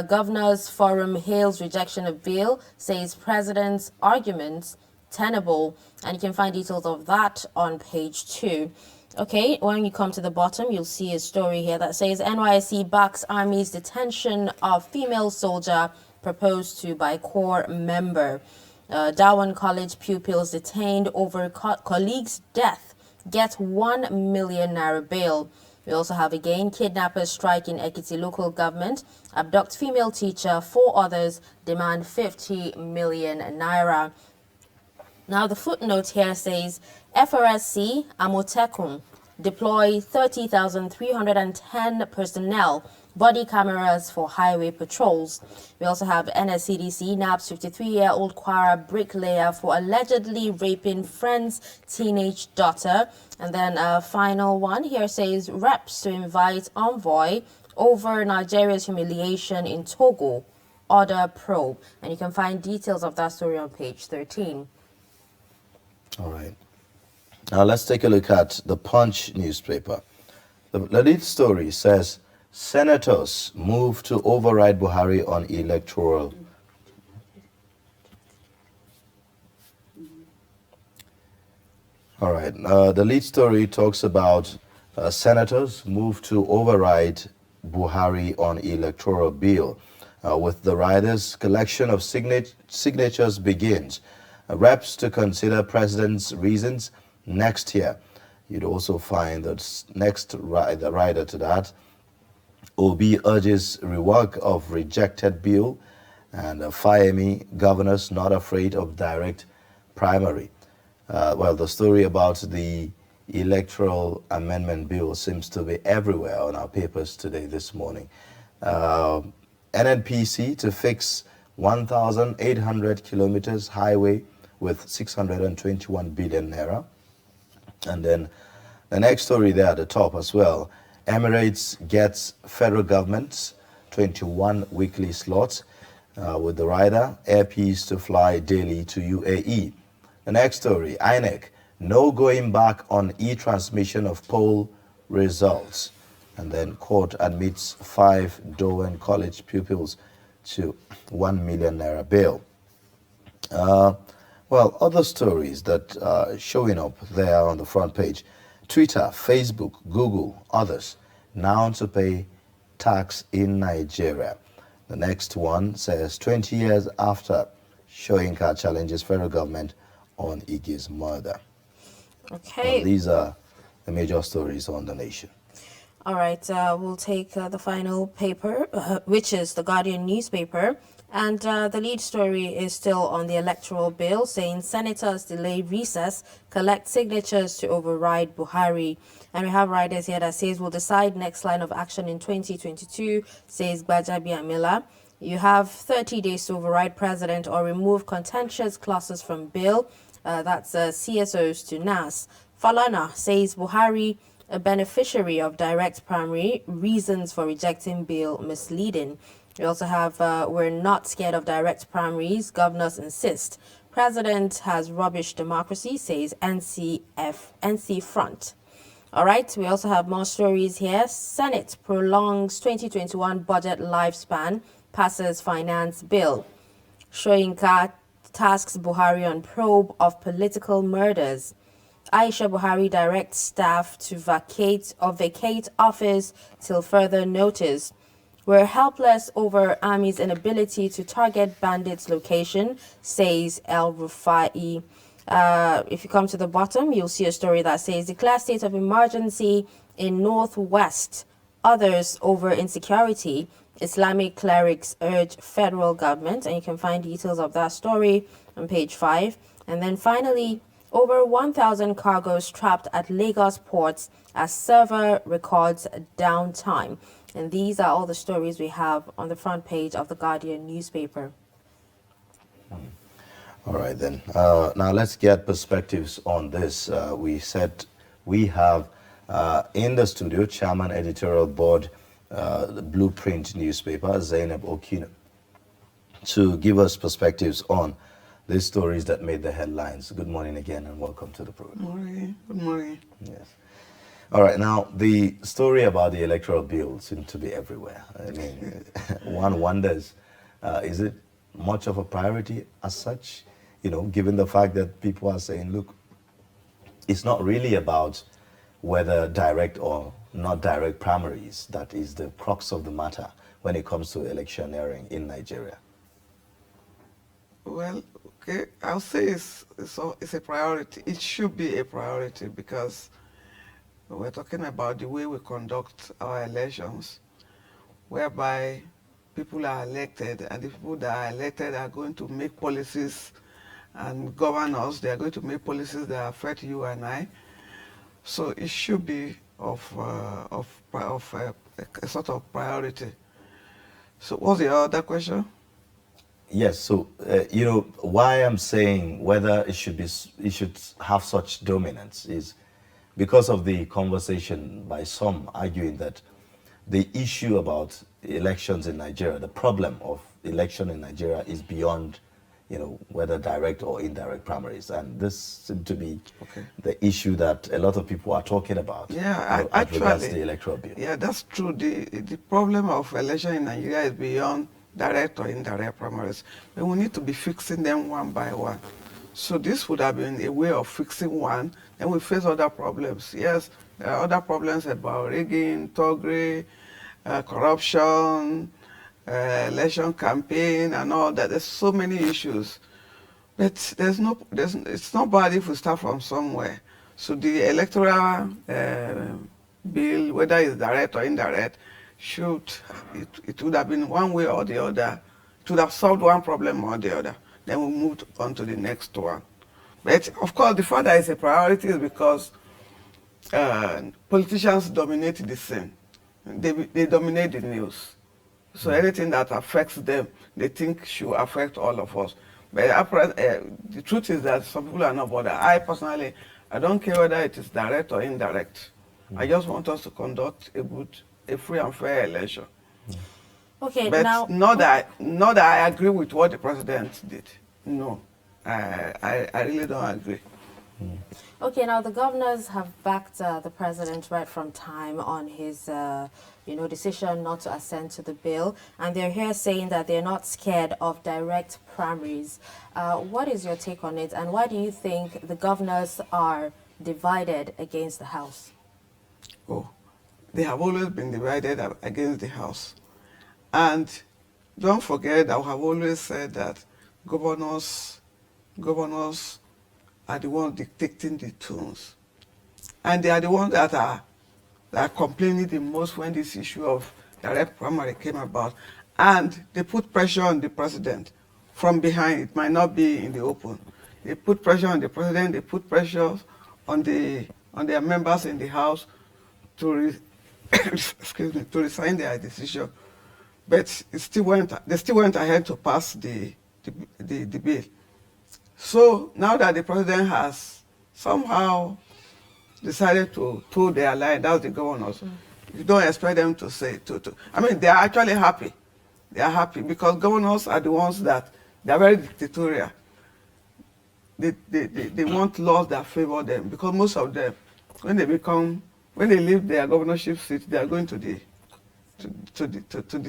Governors Forum hails rejection of bill, says president's arguments tenable, and you can find details of that on page 2. Okay, when you come to the bottom, you'll see a story here that says NYSC backs Army's detention of female soldier proposed to by Corps member. Darwin College pupils detained over colleague's death get 1 million naira bail. We also have again kidnappers strike in Ekiti local government, abduct female teacher, 4 others demand 50 million naira. Now the footnote here says FRSC Amotekun deploy 30,310 personnel, body cameras for highway patrols. We also have NSCDC naps 53-year-old Kwara bricklayer for allegedly raping friend's teenage daughter. And then a final one here says reps to invite envoy over Nigeria's humiliation in Togo, order probe. And you can find details of that story on page 13. All right. Now let's take a look at the Punch newspaper. The lead story says senators move to override Buhari on electoral. All right. The lead story talks about senators move to override Buhari on electoral bill. With the riders, collection of signatures begins. Reps to consider president's reasons next year. You'd also find that the rider to that, OB urges rework of rejected bill, and Fayemi, governors not afraid of direct primary. The story about the electoral amendment bill seems to be everywhere on our papers today, this morning. NNPC to fix 1,800 kilometers highway with 621 billion naira. And then the next story there at the top as well. Emirates gets federal government's 21 weekly slots with the rider, Air Peace to fly daily to UAE. The next story, INEC, no going back on e-transmission of poll results. And then court admits 5 Darwin College pupils to 1 million naira bail. Other stories that are showing up there on the front page. Twitter, Facebook, Google, others now to pay tax in Nigeria. The next one says 20 years after Shoyinka challenges federal government on Igi's murder. Okay. These are the major stories on the nation. All right, we'll take the final paper, which is the Guardian newspaper. And the lead story is still on the electoral bill, saying senators delay recess, collect signatures to override Buhari. And we have riders here that says we'll decide next line of action in 2022, says Gbajabi Amila. You have 30 days to override president or remove contentious clauses from bill. That's CSOs to NAS. Falana says Buhari, a beneficiary of direct primary, reasons for rejecting bill misleading. We also have, we're not scared of direct primaries, governors insist. President has rubbish democracy, says NC Front. All right, we also have more stories here. Senate prolongs 2021 budget lifespan, passes finance bill. Shoyinka tasks Buhari on probe of political murders. Aisha Buhari directs staff to vacate office till further notice. We're helpless over Army's inability to target bandits' location, says El Rufai. If you come to the bottom, you'll see a story that says declare state of emergency in Northwest. Others over insecurity. Islamic clerics urge federal government, and you can find details of that story on page 5. And then finally, over 1,000 cargoes trapped at Lagos ports as server records downtime. And these are all the stories we have on the front page of the Guardian newspaper. All right, then. Now let's get perspectives on this. We said we have in the studio Chairman Editorial Board, the Blueprint newspaper, Zainab Okino, to give us perspectives on these stories that made the headlines. Good morning again and welcome to the program. Good morning. Good morning. Yes. All right, now the story about the electoral bill seems to be everywhere. I mean, one wonders, is it much of a priority as such? You know, given the fact that people are saying, look, it's not really about whether direct or not direct primaries that is the crux of the matter when it comes to electioneering in Nigeria. Well, okay, I'll say it's a priority. It should be a priority because we're talking about the way we conduct our elections, whereby people are elected, and the people that are elected are going to make policies and govern us. They are going to make policies that affect you and I. So it should be of a sort of priority. So what's the other question? Yes, so you know why I'm saying whether it should have such dominance is because of the conversation by some arguing that the issue about elections in Nigeria, the problem of election in Nigeria is beyond, you know, whether direct or indirect primaries, and this seems to be the issue that a lot of people are talking about. Yeah, as regards the electoral bill. Yeah, that's true. The problem of election in Nigeria is beyond direct or indirect primaries, but we need to be fixing them one by one. So this would have been a way of fixing one, and we face other problems. Yes, there are other problems about rigging, thuggery, corruption, election campaign, and all that. There's so many issues, but it's not bad if we start from somewhere. So the electoral bill, whether it's direct or indirect, it would have been one way or the other. It would have solved one problem or the other. Then we moved on to the next one. But of course, the fact that it's a priority is because politicians dominate the scene. They dominate the news. So anything that affects them, they think should affect all of us. But the truth is that some people are not bothered. I personally, I don't care whether it is direct or indirect. I just want us to conduct a free and fair election. Okay, but now not that I agree with what the president did. No, I really don't agree. Okay, now the governors have backed the president right from time on his, decision not to assent to the bill, and they're here saying that they're not scared of direct primaries. What is your take on it, and why do you think the governors are divided against the House? Oh, they have always been divided against the House, and don't forget, I have always said that governors are the ones dictating the tunes. And they are the ones that are complaining the most when this issue of direct primary came about. And they put pressure on the president from behind. It might not be in the open. They put pressure on the president, they put pressure on their members in the House to resign their decision. But they still went ahead to pass the bill. So now that the president has somehow decided to toe their line, that's the governors. You don't expect them to say I mean, they are actually happy. They are happy because governors are the ones that they are very dictatorial. They want laws that favor them because most of them, when they become when they leave their governorship seat, they are going to the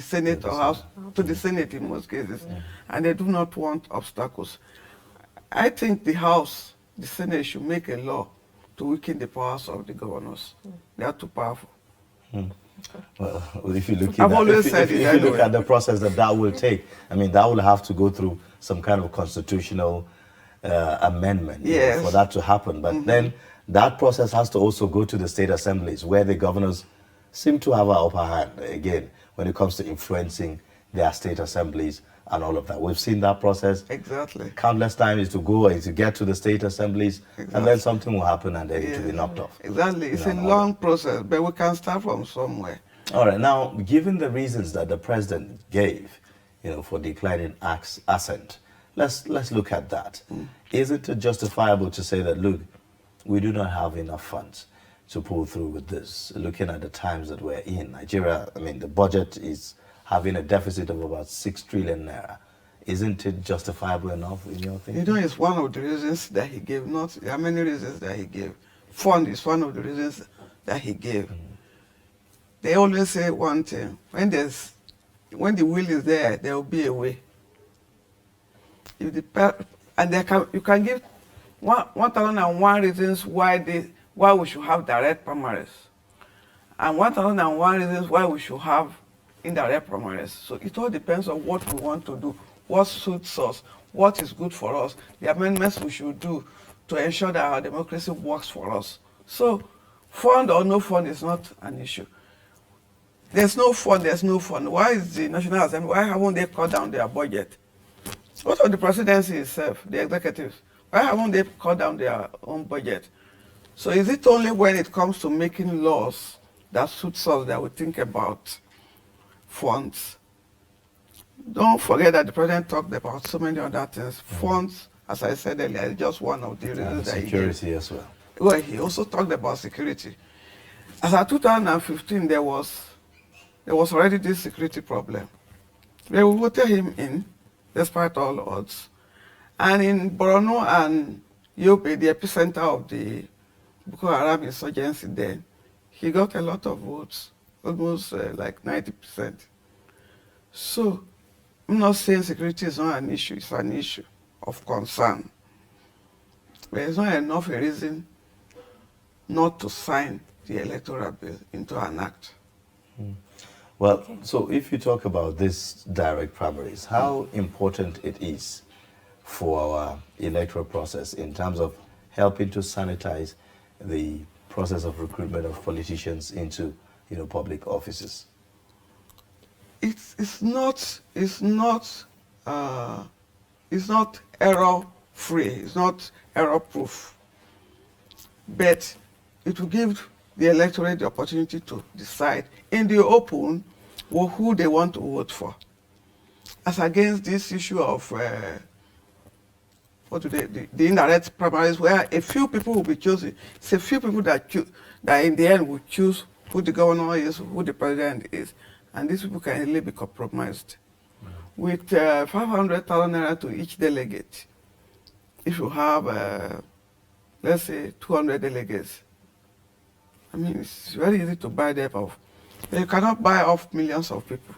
Senate or House, to the Senate in most cases, and they do not want obstacles. I think the House, the Senate should make a law to weaken the powers of the governors. They are too powerful. Well, if you look I've always said if you look at the process that will take, I mean, that will have to go through some kind of constitutional amendment for that to happen. But then that process has to also go to the state assemblies, where the governors seem to have an upper hand, again, when it comes to influencing their state assemblies and all of that. We've seen that process countless times, to go and to get to the state assemblies, and then something will happen and then it will be knocked off. Exactly. It's a long process, but we can start from somewhere. All right. Now, given the reasons that the president gave, for declining assent, let's look at that. Isn't it justifiable to say that, look, we do not have enough funds to pull through with this, looking at the times that we're in? Nigeria, I mean, the budget is having a deficit of about 6 trillion naira. Isn't it justifiable enough in your thinking? It's one of the reasons that he gave. There are many reasons that he gave. Fund is one of the reasons that he gave. They always say one thing: when the will is there, there will be a way. You can give 1,001 reasons why we should have direct primaries, and 1,001 reasons why we should have indirect primaries. So it all depends on what we want to do, what suits us, what is good for us, the amendments we should do to ensure that our democracy works for us. So fund or no fund is not an issue. There's no fund, there's no fund. Why is the National Assembly, why haven't they cut down their budget? What of the presidency itself, the executives? Why haven't they cut down their own budget? So is it only when it comes to making laws that suits us that we think about funds? Don't forget that the president talked about so many other things. Funds, as I said earlier, is just one of the reasons that he gave. Security as well. Well, he also talked about security. As of 2015, there was already this security problem. They voted him in, despite all odds. And in Borno and Yobe, the epicenter of the Boko Haram insurgency then, he got a lot of votes, almost like 90%. So I'm not saying security is not an issue, it's an issue of concern. But it's not enough a reason not to sign the electoral bill into an act. Well, so if you talk about this direct primaries, how important it is for our electoral process in terms of helping to sanitize the process of recruitment of politicians into, public offices? It's not error-free. It's not error-proof. But it will give the electorate the opportunity to decide in the open who they want to vote for, as against this issue of the indirect primaries, where a few people will be chosen. It's a few people that in the end will choose who the governor is, who the president is, and these people can easily be compromised. With 500,000 naira to each delegate, if you have, let's say, 200 delegates, I mean, it's very easy to buy them off. But you cannot buy off millions of people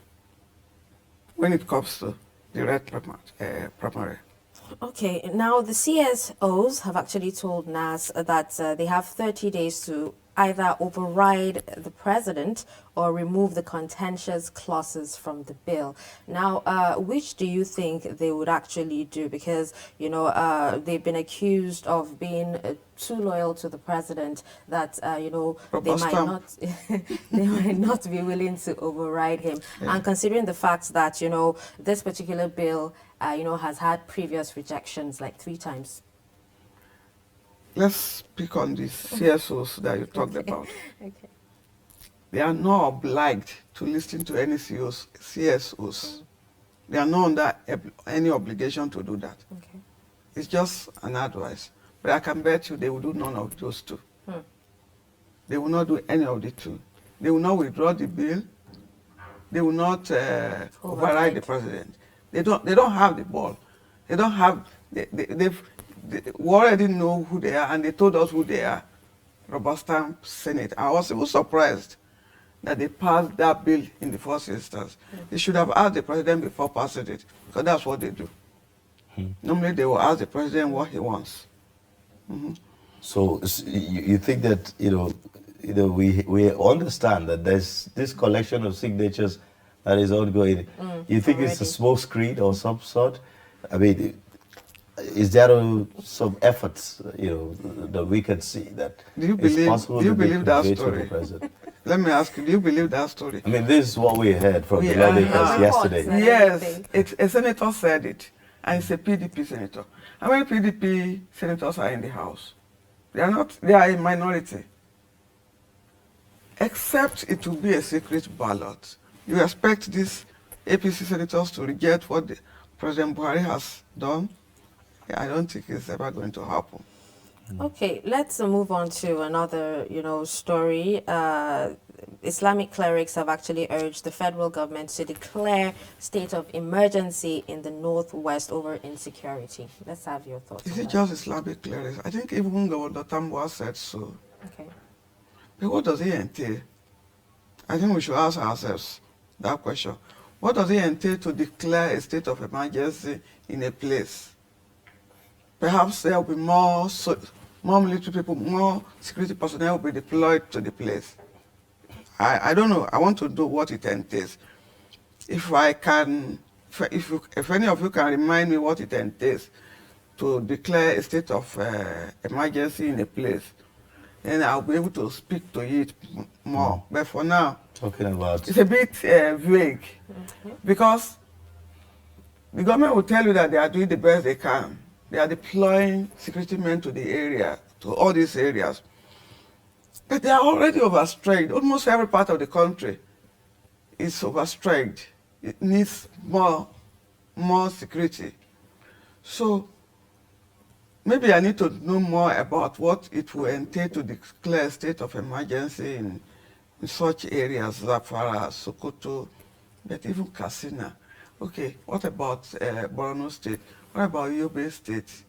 when it comes to direct primary. Okay, now the CSOs have actually told NAS that they have 30 days to either override the president or remove the contentious clauses from the bill. Now, which do you think they would actually do? Because, they've been accused of being too loyal to the president that, they might not be willing to override him. Yeah. And considering the fact that, this particular bill, has had previous rejections like 3 times. Let's pick on the CSOs that you talked about. Okay. They are not obliged to listen to any CSOs. They are not under any obligation to do that. Okay. It's just an advice. But I can bet you they will do none of those two. They will not do any of the two. They will not withdraw the bill. They will not override the president. They don't have the ball. They don't have. We already know who they are, and they told us who they are. rubber stamp Senate. I was even surprised that they passed that bill in the first instance. They should have asked the president before passing it, because that's what they do. Normally, they will ask the president what he wants. So you think that we understand that there's this collection of signatures that is ongoing. You think it's a smoke screen or some sort? I mean, is there some efforts that we can see that it's possible to believe that conveyed to story? the president? Let me ask you, do you believe that story? I mean, this is what we heard from the lawmakers yesterday. Yes, a senator said it, and it's a PDP senator. How many PDP senators are in the House? They are not, they are a minority. Except it will be a secret ballot. You expect these APC senators to reject what President Buhari has done? I don't think it's ever going to happen. Okay, let's move on to another, story. Islamic clerics have actually urged the federal government to declare state of emergency in the northwest over insecurity. Let's have your thoughts. Is it just Islamic clerics? I think even Governor Tambuwa said so. Okay. But what does it entail? I think we should ask ourselves that question. What does it entail to declare a state of emergency in a place? Perhaps there will be more military people, more security personnel will be deployed to the place. I don't know. I want to know what it entails. If any of you can remind me what it entails to declare a state of emergency in a place, then I'll be able to speak to it more. But for now, talking about it's a bit vague, because the government will tell you that they are doing the best they can. They are deploying security men to the area, to all these areas. But they are already overstretched. Almost every part of the country is overstretched. It needs more security. So maybe I need to know more about what it will entail to declare a state of emergency in such areas, Zamfara, Sokoto, but even Katsina. Okay, what about Borno State? What about Yobe State?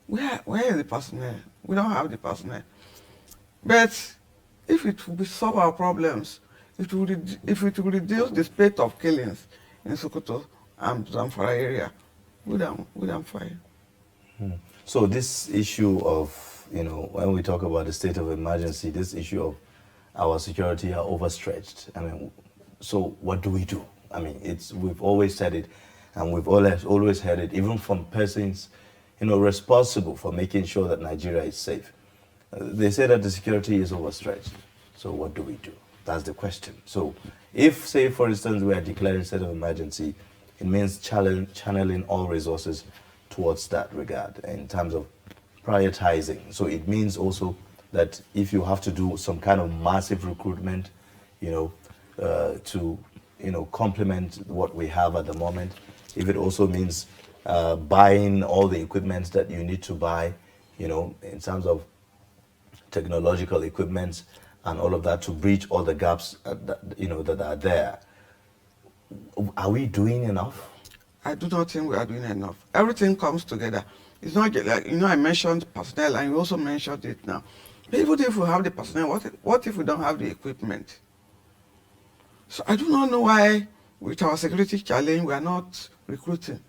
Where is the personnel? We don't have the personnel. But if it will solve our problems, if it will reduce the spate of killings in Sokoto and Zamfara area, we're fine. So this issue of, when we talk about the state of emergency, this issue of our security are overstretched. I mean, so what do we do? I mean, we've always said it, and we've always heard it, even from persons, responsible for making sure that Nigeria is safe. They say that the security is overstretched. So what do we do? That's the question. So if, say, for instance, we are declaring state of emergency, it means channeling all resources towards that regard in terms of prioritizing. So it means also that if you have to do some kind of massive recruitment, to complement what we have at the moment, if it also means buying all the equipment that you need to buy, in terms of technological equipment and all of that to bridge all the gaps that are there. Are we doing enough? I do not think we are doing enough. Everything comes together. It's not just like, I mentioned personnel, and you also mentioned it now. But even if we have the personnel, what if we don't have the equipment? So I do not know why, with our security challenge, we are not recruiting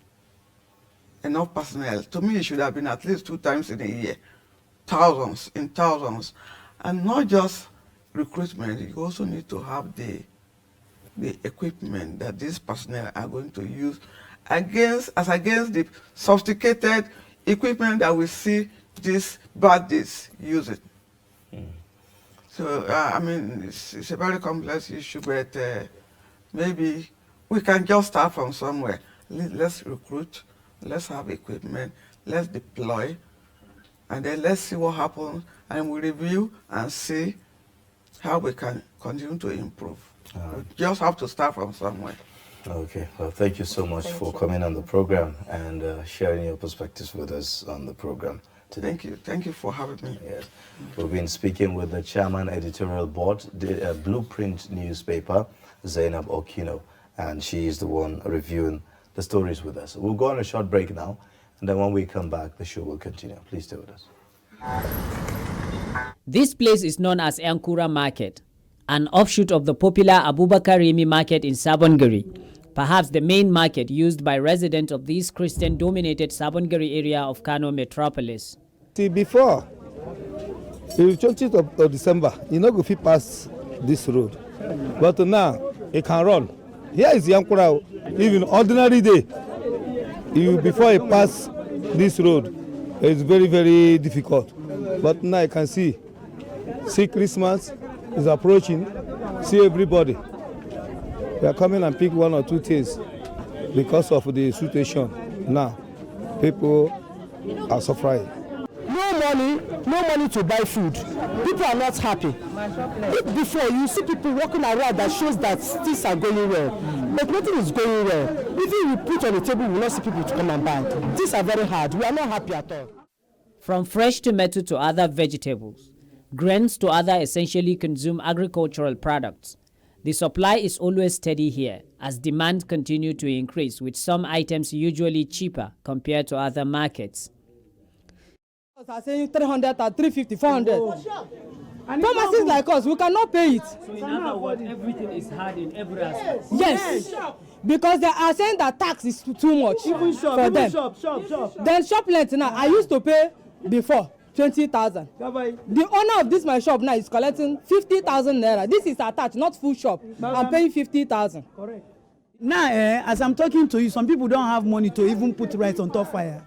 enough personnel. To me, it should have been at least 2 times in a year. Thousands. And not just recruitment, you also need to have the equipment that these personnel are going to use against the sophisticated equipment that we see these bandits using. So, it's a very complex issue, but maybe we can just start from somewhere. Let's recruit, let's have equipment, let's deploy, and then let's see what happens, and we review and see how we can continue to improve. We just have to start from somewhere. Okay, well, thank you so much for coming on the program and sharing your perspectives with us on the program today. Thank you for having me. Yes. We've been speaking with the chairman editorial board, the Blueprint newspaper, Zainab Okino, and she is the one reviewing the stories with us. We'll go on a short break now, and then when we come back, the show will continue. Please stay with us. This place is known as Yankura Market, an offshoot of the popular Abubakar Rimi Market in Sabongari, perhaps the main market used by residents of this Christian-dominated Sabongari area of Kano metropolis. See, before, the 20th of December, you know, if you pass this road. But now, it can run. Here is Yankura. Even ordinary day, before you pass this road, it's very, very difficult. But now you can see Christmas is approaching. See everybody. They are coming and pick one or two things because of the situation. Now, people are suffering. No money to buy food. People are not happy. If before you see people walking around, that shows that things are going well. But nothing is going well. Even you put on the table, you will not see people to come and buy. Things are very hard. We are not happy at all. From fresh tomato to other vegetables, grains to other essentially consumed agricultural products, the supply is always steady here as demand continues to increase, with some items usually cheaper compared to other markets. Are saying 300, 350, 400. Pharmacies like us, we cannot pay it. So in other words, everything is hard in every aspect. Yes, because they are saying that tax is too much for them. Shop. Then shop rent now, I used to pay before 20,000. The owner of this my shop now is collecting 50,000 naira. This is attached, not full shop. I'm paying 50,000. Correct. Now, as I'm talking to you, some people don't have money to even put rice on top fire.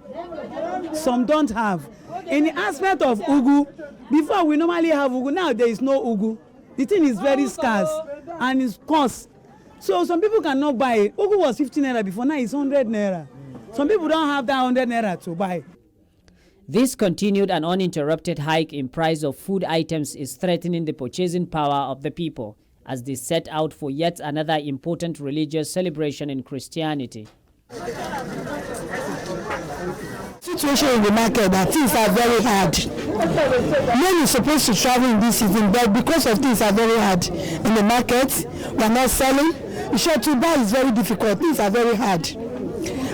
Some don't have. In the aspect of ugu, before we normally have ugu, now there is no ugu. The thing is very scarce and it's cost. So some people cannot buy it. Ugu was 15 naira before, now it's 100 naira. Some people don't have that 100 naira to buy. This continued and uninterrupted hike in price of food items is threatening the purchasing power of the people as they set out for yet another important religious celebration in Christianity. Situation in the market, that things are very hard. Men is supposed to travel in this season, but because of things are very hard in the market, we are not selling. To buy is very difficult. Things are very hard.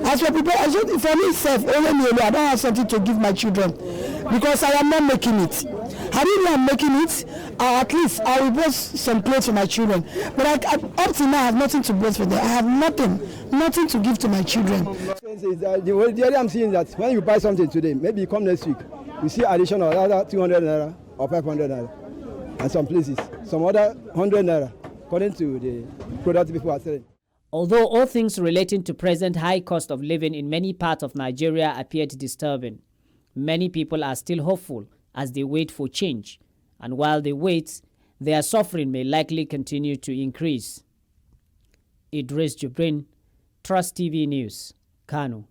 As for people, for myself, I don't have something to give my children because I am not making it. I really am making it, or at least I will buy some clothes for my children. But up to now, I have nothing to buy for them. I have nothing to give to my children. The area I'm seeing that when you buy something today, maybe you come next week, you see addition of another 200 naira or 500 naira. And some places, some other 100 naira, according to the product people are selling. Although all things relating to present high cost of living in many parts of Nigeria appeared disturbing, many people are still hopeful as they wait for change. And while they wait, their suffering may likely continue to increase. Idris Jibrin, Trust TV News, Kano.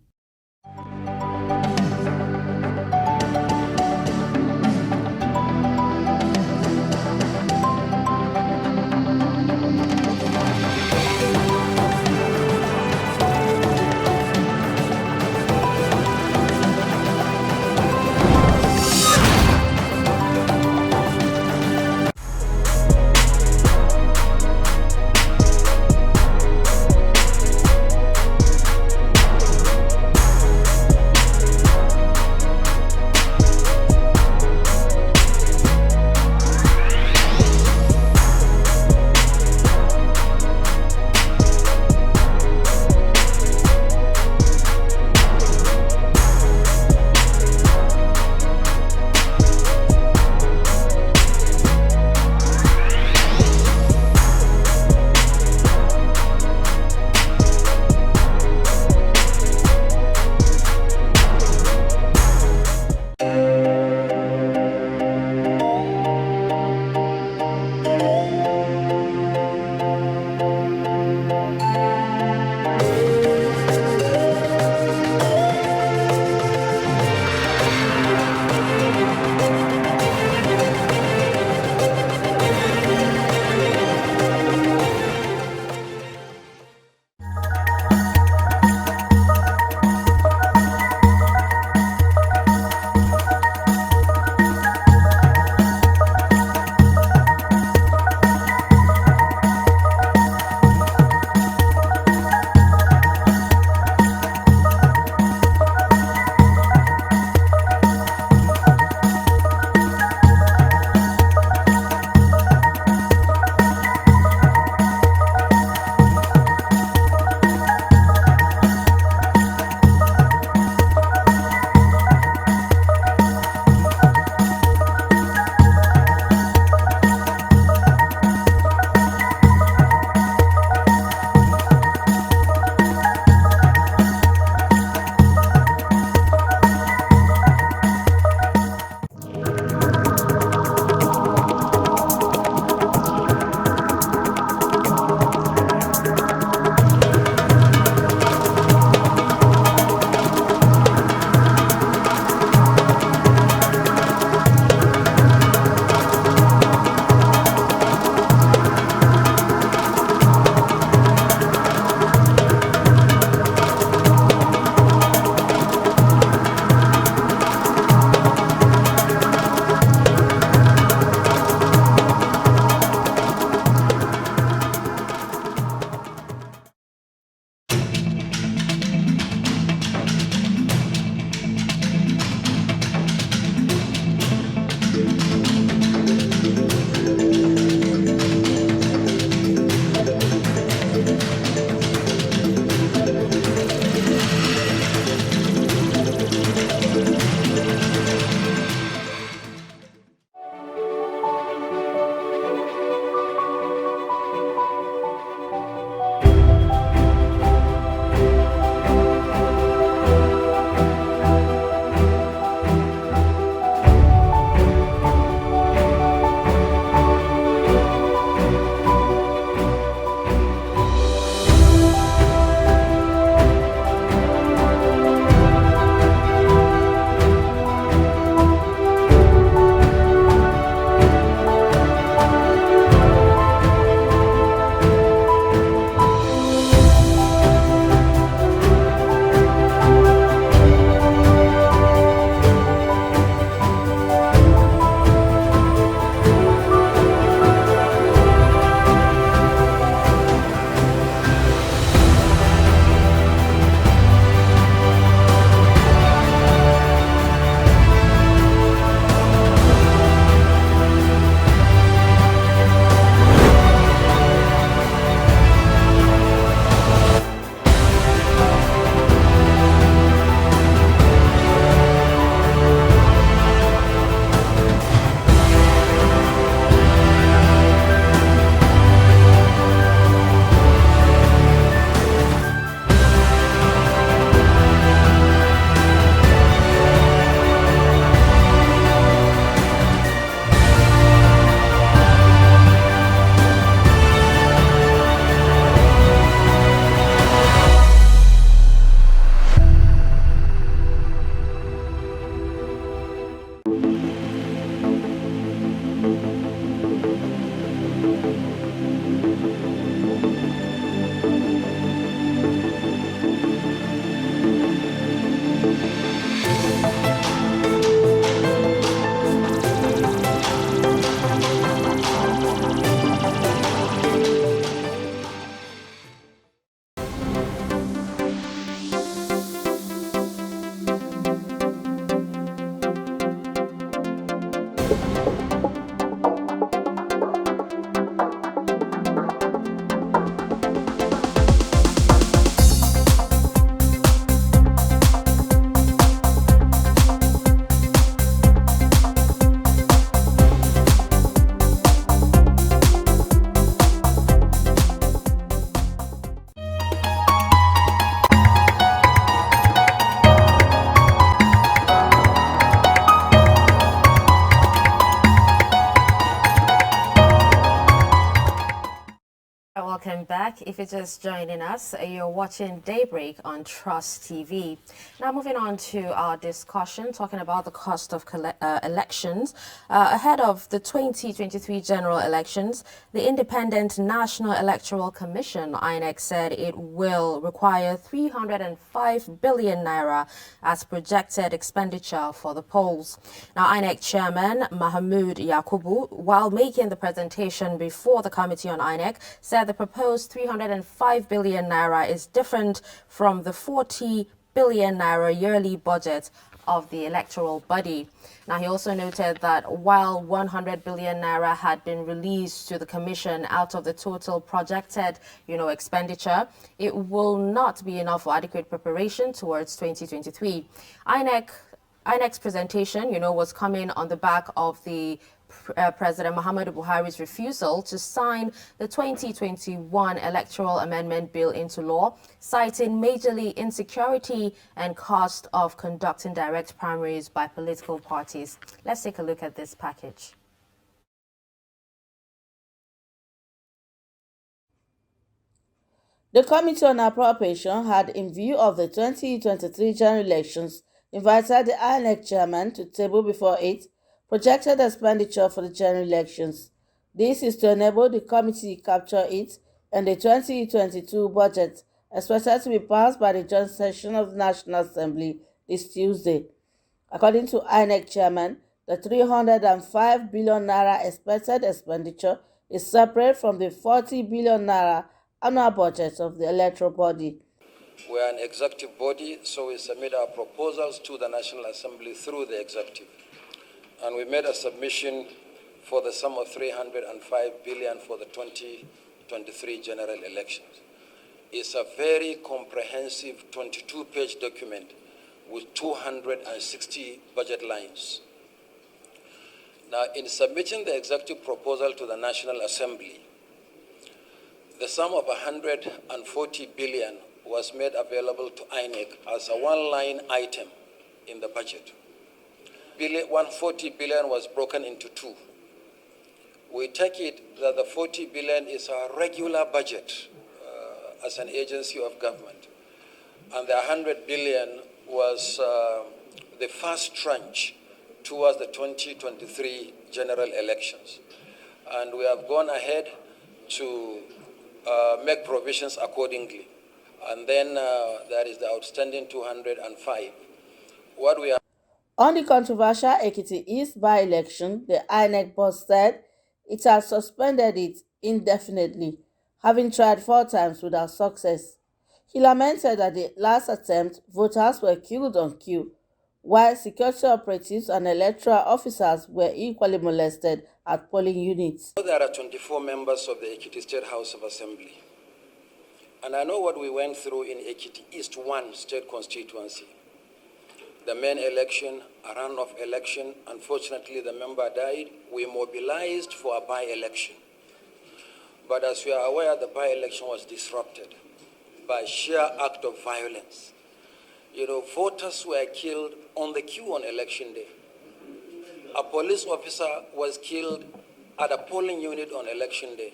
Welcome back. If you're just joining us, you're watching Daybreak on Trust TV. Now moving on to our discussion, talking about the cost of elections. Ahead of the 2023 general elections, the Independent National Electoral Commission, INEC, said it will require 305 billion naira as projected expenditure for the polls. Now, INEC Chairman Mahmood Yakubu, while making the presentation before the Committee on INEC, said the proposed 305 billion naira is different from the 40 billion naira yearly budget of the electoral body. Now, he also noted that while 100 billion naira had been released to the commission out of the total projected, expenditure, it will not be enough for adequate preparation towards 2023. INEC's presentation, was coming on the back of the President Muhammadu Buhari's refusal to sign the 2021 Electoral Amendment Bill into law, citing majorly insecurity and cost of conducting direct primaries by political parties. Let's take a look at this package. The Committee on Appropriation had, in view of the 2023 general elections, invited the INEC chairman to table before it projected expenditure for the general elections. This is to enable the committee capture it in the 2022 budget, expected to be passed by the joint session of the National Assembly this Tuesday. According to INEC chairman, the 305 billion naira expected expenditure is separate from the 40 billion naira annual budget of the electoral body. We are an executive body, so we submit our proposals to the National Assembly through the executive. And we made a submission for the sum of 305 billion for the 2023 general elections. It's a very comprehensive 22-page document with 260 budget lines. Now, in submitting the executive proposal to the National Assembly, the sum of 140 billion was made available to INEC as a one-line item in the budget. 140 billion was broken into two. We take it that the 40 billion is our regular budget as an agency of government, and the 100 billion was the first tranche towards the 2023 general elections. And we have gone ahead to make provisions accordingly. And then there is the outstanding 205. What we are On the controversial Ekiti East by-election, the INEC boss said it has suspended it indefinitely, having tried 4 times without success. He lamented that the last attempt, voters were killed on queue, while security operatives and electoral officers were equally molested at polling units. There are 24 members of the Ekiti State House of Assembly. And I know what we went through in Ekiti East 1 state constituency. The main election, a runoff election. Unfortunately, the member died. We mobilized for a by-election. But as we are aware, the by-election was disrupted by sheer act of violence. Voters were killed on the queue on election day. A police officer was killed at a polling unit on election day.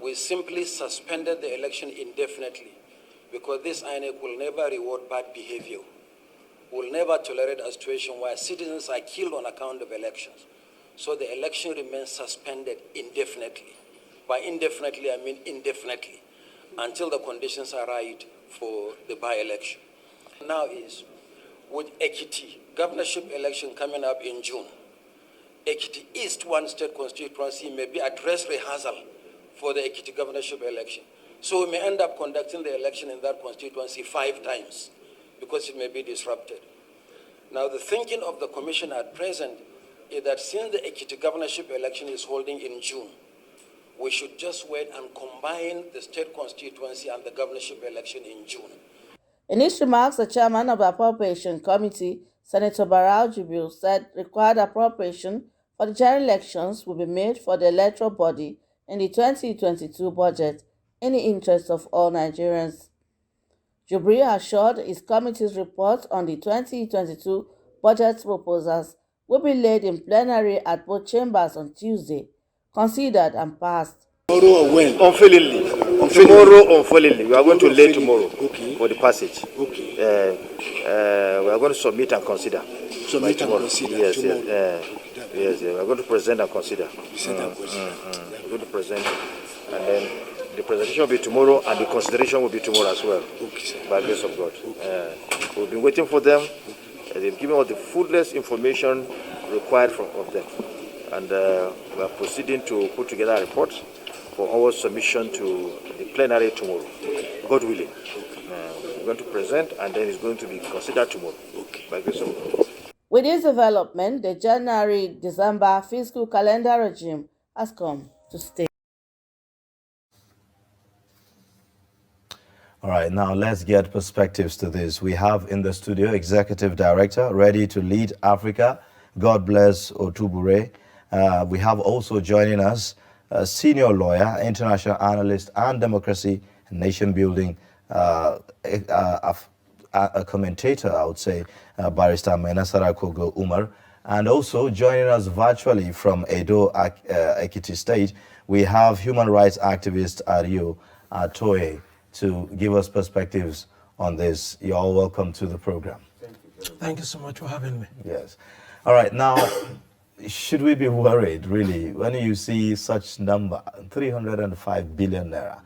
We simply suspended the election indefinitely because this INEC will never reward bad behavior. Will never tolerate a situation where citizens are killed on account of elections. So the election remains suspended indefinitely. By indefinitely, I mean indefinitely, until the conditions are right for the by-election. Now is, with Ekiti governorship election coming up in June, Ekiti East 1 state constituency may be a dress rehearsal for the Ekiti governorship election. So we may end up conducting the election in that constituency 5 times because it may be disrupted. Now, the thinking of the commission at present is that since the Ekiti governorship election is holding in June, we should just wait and combine the state constituency and the governorship election in June. In his remarks, the chairman of the Appropriation Committee, Senator Barau Jibril, said required appropriation for the general elections will be made for the electoral body in the 2022 budget in the interest of all Nigerians. Jibril assured his committee's report on the 2022 budget proposals will be laid in plenary at both chambers on Tuesday, considered and passed. Tomorrow or when? Unfailingly. Tomorrow, unfoldingly, we are going to lay tomorrow for the passage. Okay. We are going to submit and consider. Submit and consider. Yes, tomorrow. Yes. We are going to present and consider. We're going to present, and then the presentation will be tomorrow, and the consideration will be tomorrow as well. Okay, by the grace of God. We've been waiting for them. They've given us the fullest information required of them, and we are proceeding to put together a report for our submission to the plenary tomorrow, God willing. We're going to present, and then it's going to be considered tomorrow, by grace of God. With this development, the January-December fiscal calendar regime has come to stay. All right, now let's get perspectives to this. We have in the studio Executive Director ready to lead Africa. God bless Otubure. We have also joining us a senior lawyer, international analyst, and democracy and nation building a commentator, I would say, Barrister Menasara Kogo Umar. And also joining us virtually from Edo, Ekiti State, we have human rights activist Ario Atoye to give us perspectives on this. You're all welcome to the program. Thank you so much for having me. Yes. All right, now, should we be worried, really, when you see such number, 305 billion naira,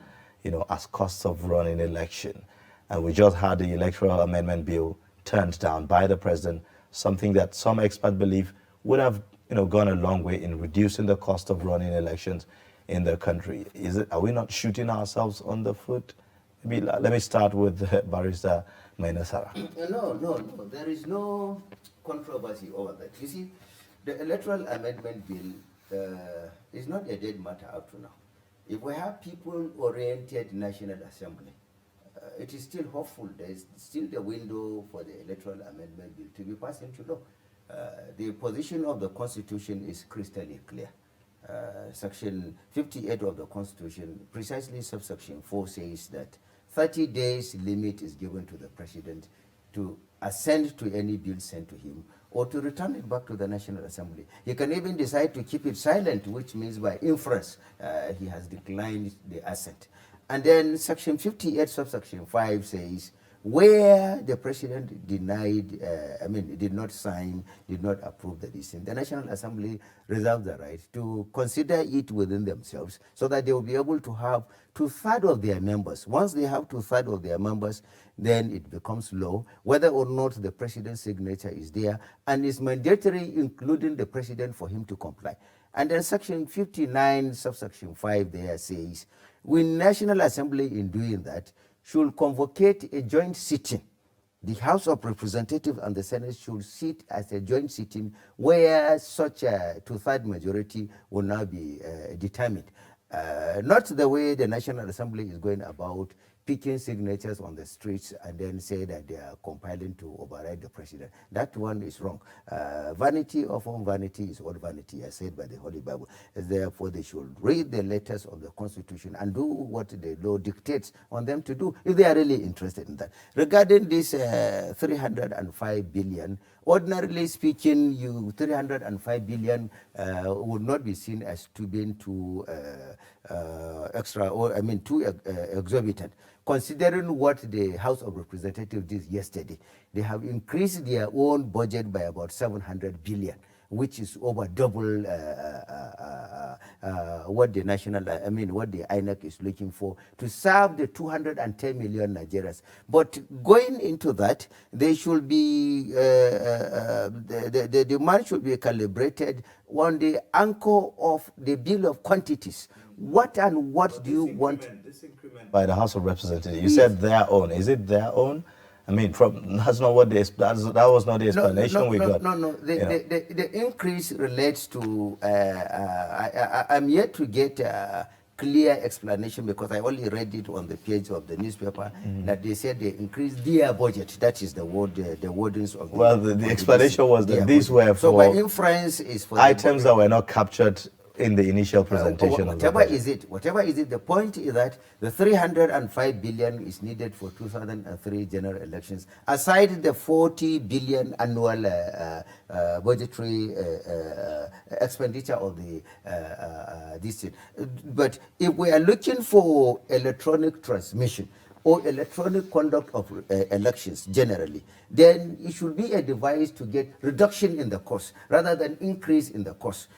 as costs of running election? And we just had the electoral amendment bill turned down by the president, something that some experts believe would have gone a long way in reducing the cost of running elections in the country. Are we not shooting ourselves on the foot? Maybe, let me start with Barrister Mainasara. No. There is no controversy over that. You see, the electoral amendment bill is not a dead matter up to now. If we have people-oriented National Assembly, it is still hopeful. There is still the window for the electoral amendment bill to be passed into law. The position of the Constitution is crystal clear. Section 58 of the Constitution, precisely subsection 4, says that 30 days limit is given to the President to assent to any bill sent to him or to return it back to the National Assembly. He can even decide to keep it silent, which means by inference he has declined the assent. And then section 58 subsection 5 says where the president did not sign, did not approve the decision, the National Assembly reserves the right to consider it within themselves so that they will be able to have 2/3 of their members. Once they have 2/3 of their members, then it becomes law, whether or not the president's signature is there, and it's mandatory, including the president, for him to comply. And then section 59 subsection 5 there says, when National Assembly in doing that should convocate a joint sitting. The House of Representatives and the Senate should sit as a joint sitting where such a 2/3 majority will now be determined. Not the way the National Assembly is going about picking signatures on the streets and then say that they are compiling to override the president. That one is wrong. Vanity of all vanity is all vanity, as said by the Holy Bible. Therefore, they should read the letters of the Constitution and do what the law dictates on them to do if they are really interested in that. Regarding this 305 billion, ordinarily speaking, 305 billion would not be seen as to being too too exorbitant. Considering what the House of Representatives did yesterday, they have increased their own budget by about 700 billion, which is over double what the what the INEC is looking for to serve the 210 million Nigerians. But going into that, they should be the demand should be calibrated on the anchor of the bill of quantities. What and what do you want? This increment by the House of Representatives, you said their own. Is it their own? That's not what that was not the explanation we got. No. The increase relates to. I'm yet to get a clear explanation because I only read it on the page of the newspaper that they said they increased their budget. That is the word, the wordings of. Well, the explanation was that these were for my inference is for items that were not captured in the initial presentation of the budget. Whatever is it, the point is that the 305 billion is needed for 2003 general elections, aside the 40 billion annual budgetary expenditure of the this thing. But if we are looking for electronic transmission or electronic conduct of elections generally, then it should be a device to get reduction in the cost rather than increase in the cost.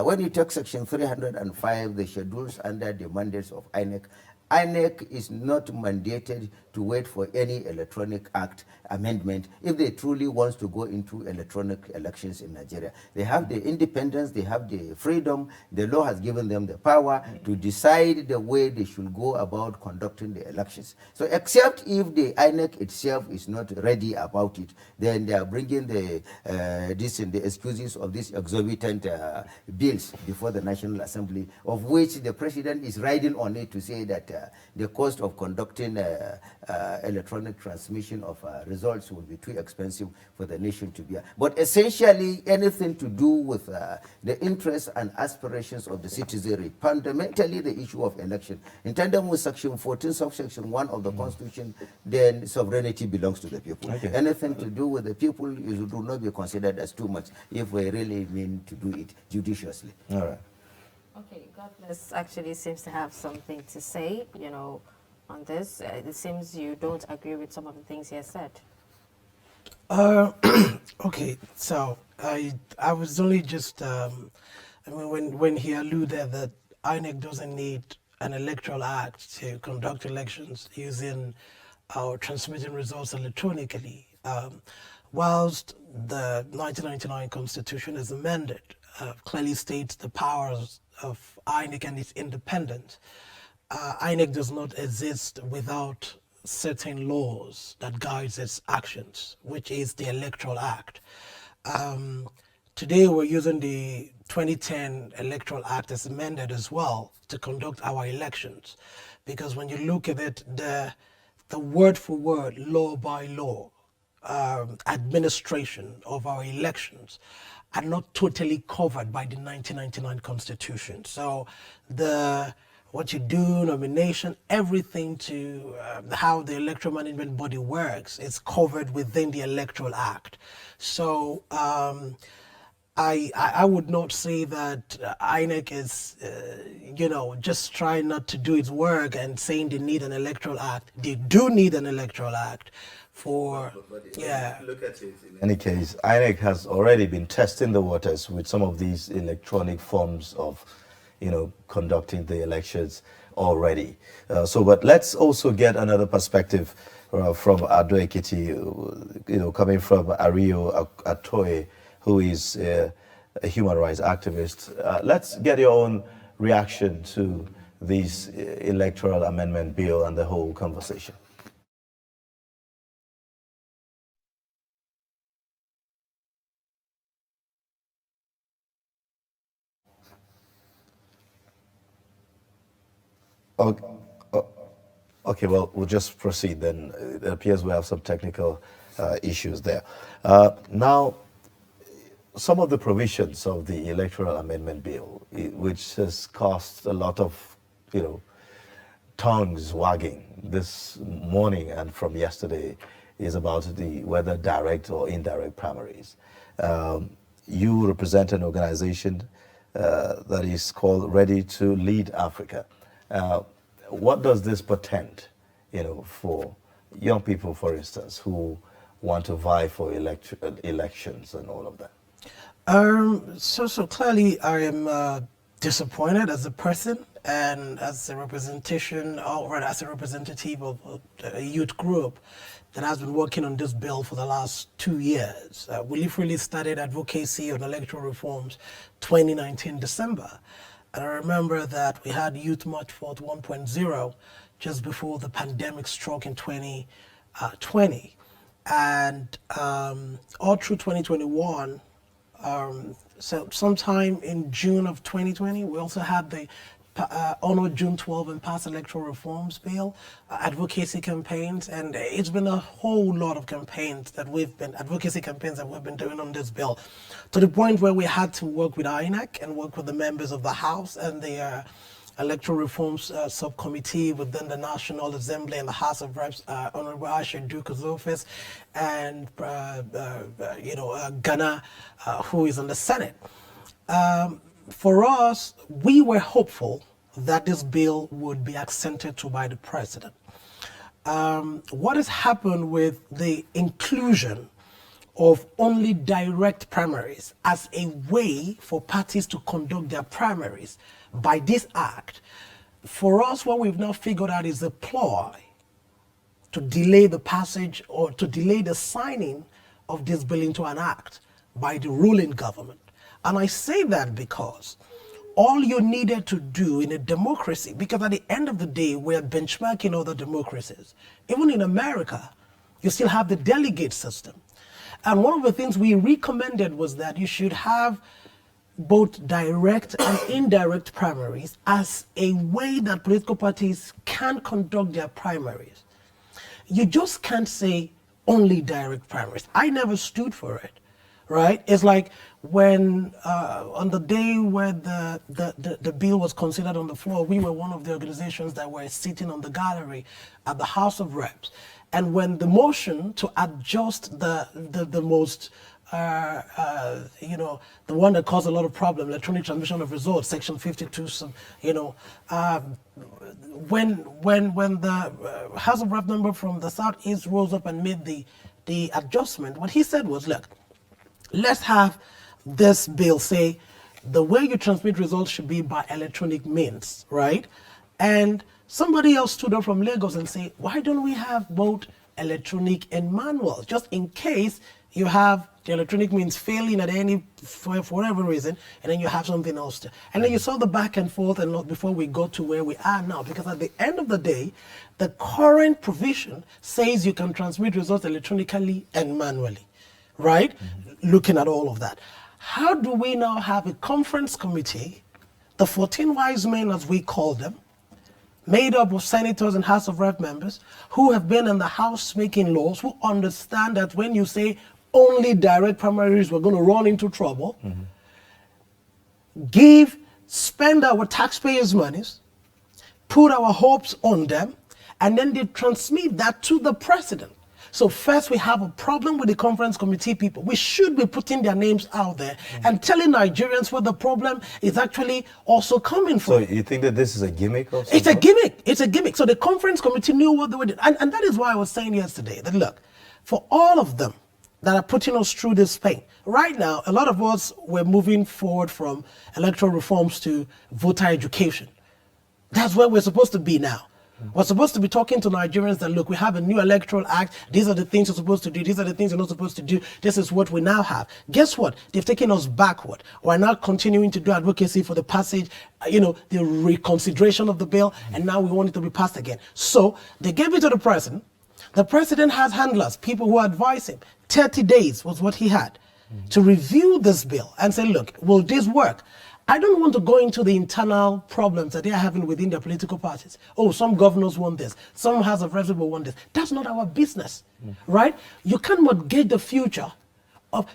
When you take Section 305, the schedules under the mandates of INEC is not mandated to wait for any electronic act amendment if they truly want to go into electronic elections in Nigeria. They have the independence, they have the freedom, the law has given them the power to decide the way they should go about conducting the elections. So except if the INEC itself is not ready about it, then they are bringing the the excuses of these exorbitant bills before the National Assembly, of which the president is riding on it to say that the cost of conducting electronic transmission of results will be too expensive for the nation to bear. But essentially, anything to do with the interests and aspirations of the citizenry, fundamentally the issue of election, in tandem with Section 14, subsection 1 of the Constitution, then sovereignty belongs to the people. Okay. Anything to do with the people do not be considered as too much if we really mean to do it judiciously. All right. Okay, God bless actually seems to have something to say, on this. It seems you don't agree with some of the things he has said. Okay, so I was only just, when he alluded that INEC doesn't need an electoral act to conduct elections using or transmitting results electronically, whilst the 1999 Constitution is amended, clearly states the powers of INEC and its independence. INEC does not exist without certain laws that guides its actions, which is the Electoral Act. Today we're using the 2010 Electoral Act as amended as well to conduct our elections, because when you look at it, the word for word, law by law, administration of our elections are not totally covered by the 1999 Constitution. So what you do, nomination, everything to how the electoral management body works is covered within the Electoral Act. So I would not say that INEC is, just trying not to do its work and saying they need an electoral act. They do need an electoral act for, yeah. Look at it. In any case, INEC has already been testing the waters with some of these electronic forms of, conducting the elections already. But let's also get another perspective from Ado Ekiti, coming from Ario Atoye, who is a human rights activist. Let's get your own reaction to this electoral amendment bill and the whole conversation. Okay, well, we'll just proceed then. It appears we have some technical issues there. Now, some of the provisions of the Electoral Amendment Bill, which has caused a lot of, tongues wagging this morning and from yesterday, is about whether direct or indirect primaries. You represent an organization that is called Ready to Lead Africa. What does this portend, for young people, for instance, who want to vie for elections and all of that? So clearly I am disappointed as a person and as a representation, or rather as a representative of a youth group that has been working on this bill for the last 2 years. We literally started advocacy on electoral reforms 2019 December. And I remember that we had Youth March Forth 1.0 just before the pandemic struck in 2020. And all through 2021, so sometime in June of 2020, we also had the Honor June 12 and Pass Electoral Reforms Bill, advocacy campaigns, and it's been a whole lot of advocacy campaigns that we've been doing on this bill, to the point where we had to work with INEC and work with the members of the House and the Electoral Reforms Subcommittee within the National Assembly and the House of Reps, Honorable Asher Duke's office, and Ghana, who is in the Senate. For us, we were hopeful that this bill would be accented to by the president. What has happened with the inclusion of only direct primaries as a way for parties to conduct their primaries by this act, for us, what we've now figured out is a ploy to delay the passage or to delay the signing of this bill into an act by the ruling government. And I say that because all you needed to do in a democracy, because at the end of the day, we're benchmarking other democracies. Even in America, you still have the delegate system. And one of the things we recommended was that you should have both direct and indirect primaries as a way that political parties can conduct their primaries. You just can't say only direct primaries. I never stood for it, right? It's like when on the day where the bill was considered on the floor, we were one of the organizations that were sitting on the gallery at the House of Reps. And when the motion to adjust the most the one that caused a lot of problem, electronic transmission of results, Section 52, when the House of Rep member from the Southeast rose up and made the adjustment, what he said was, look, let's have this bill say the way you transmit results should be by electronic means, right? And somebody else stood up from Lagos and say, why don't we have both electronic and manual, just in case you have the electronic means failing at any, for whatever reason, and then you have something else to. And then you saw the back and forth and not before we got to where we are now, because at the end of the day, the current provision says you can transmit results electronically and manually, right? Looking at all of that. How do we now have a conference committee, the 14 wise men as we call them, made up of senators and House of Rep members who have been in the House making laws, who understand that when you say only direct primaries, we're going to run into trouble, spend our taxpayers' monies, put our hopes on them, and then they transmit that to the president. So first we have a problem with the conference committee people. We should be putting their names out there and telling Nigerians where the problem is actually also coming from. So you think that this is a gimmick? Or it's a gimmick. It's a gimmick. So the conference committee knew what they were doing. And that is why I was saying yesterday that, look, for all of them that are putting us through this pain, right now, a lot of us were moving forward from electoral reforms to voter education. That's where we're supposed to be now. We're supposed to be talking to Nigerians that, look, we have a new electoral act. These are the things you're supposed to do. These are the things you're not supposed to do. This is what we now have. Guess what? They've taken us backward. We're now continuing to do advocacy for the passage, the reconsideration of the bill, and now we want it to be passed again. So they gave it to the president. The president has handlers, people who advise him. 30 days was what he had to review this bill and say, look, will this work? I don't want to go into the internal problems that they are having within their political parties. Oh, some governors want this. Some House of Reps want this. That's not our business, right? You can't mortgage the future.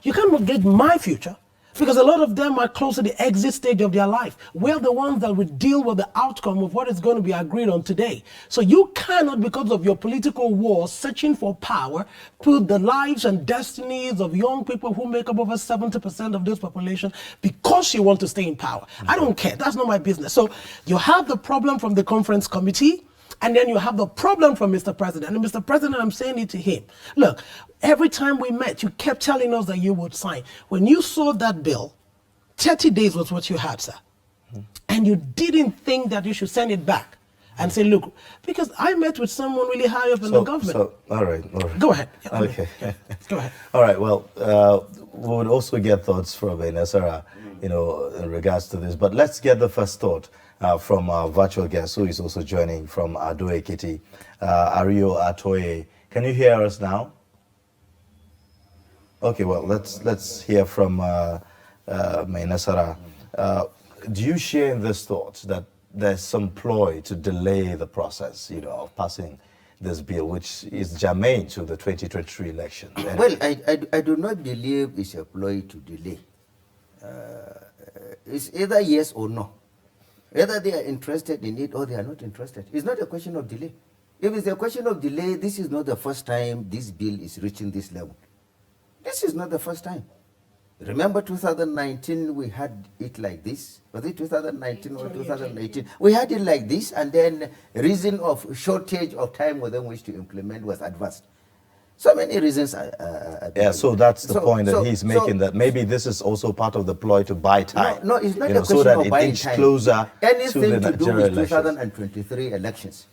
You can't mortgage my future, because a lot of them are close to the exit stage of their life. We're the ones that will deal with the outcome of what is going to be agreed on today. So you cannot, because of your political war, searching for power, put the lives and destinies of young people who make up over 70% of this population because you want to stay in power. I don't care. That's not my business. So you have the problem from the conference committee, and then you have the problem from Mr. President. And Mr. President, I'm saying it to him. Look, every time we met, you kept telling us that you would sign. When you saw that bill, 30 days was what you had, sir. And you didn't think that you should send it back and say, look, because I met with someone really high up in the government. So, all right. Go ahead. Okay. Go ahead. All right. Well, we would also get thoughts from Nesara, in regards to this. But let's get the first thought from our virtual guest, who is also joining from Ado Ekiti, Ario Atoye. Can you hear us now? Okay. Well, let's hear from Nesara. Do you share in this thought that there's some ploy to delay the process, of passing this bill, which is germane to the 2023 election? Well, I do not believe it's a ploy to delay. It's either yes or no. Either they are interested in it or they are not interested. It's not a question of delay. If it's a question of delay, this is not the first time this bill is reaching this level. This is not the first time. Remember 2019, we had it like this. Was it 2019 or 2018? We had it like this, and then reason of shortage of time within which to implement was advanced. So many reasons are yeah, so that's the point that he's making, that maybe this is also part of the ploy to buy time. No, it's not a question so that of buying time. Closer anything to do with 2023 elections.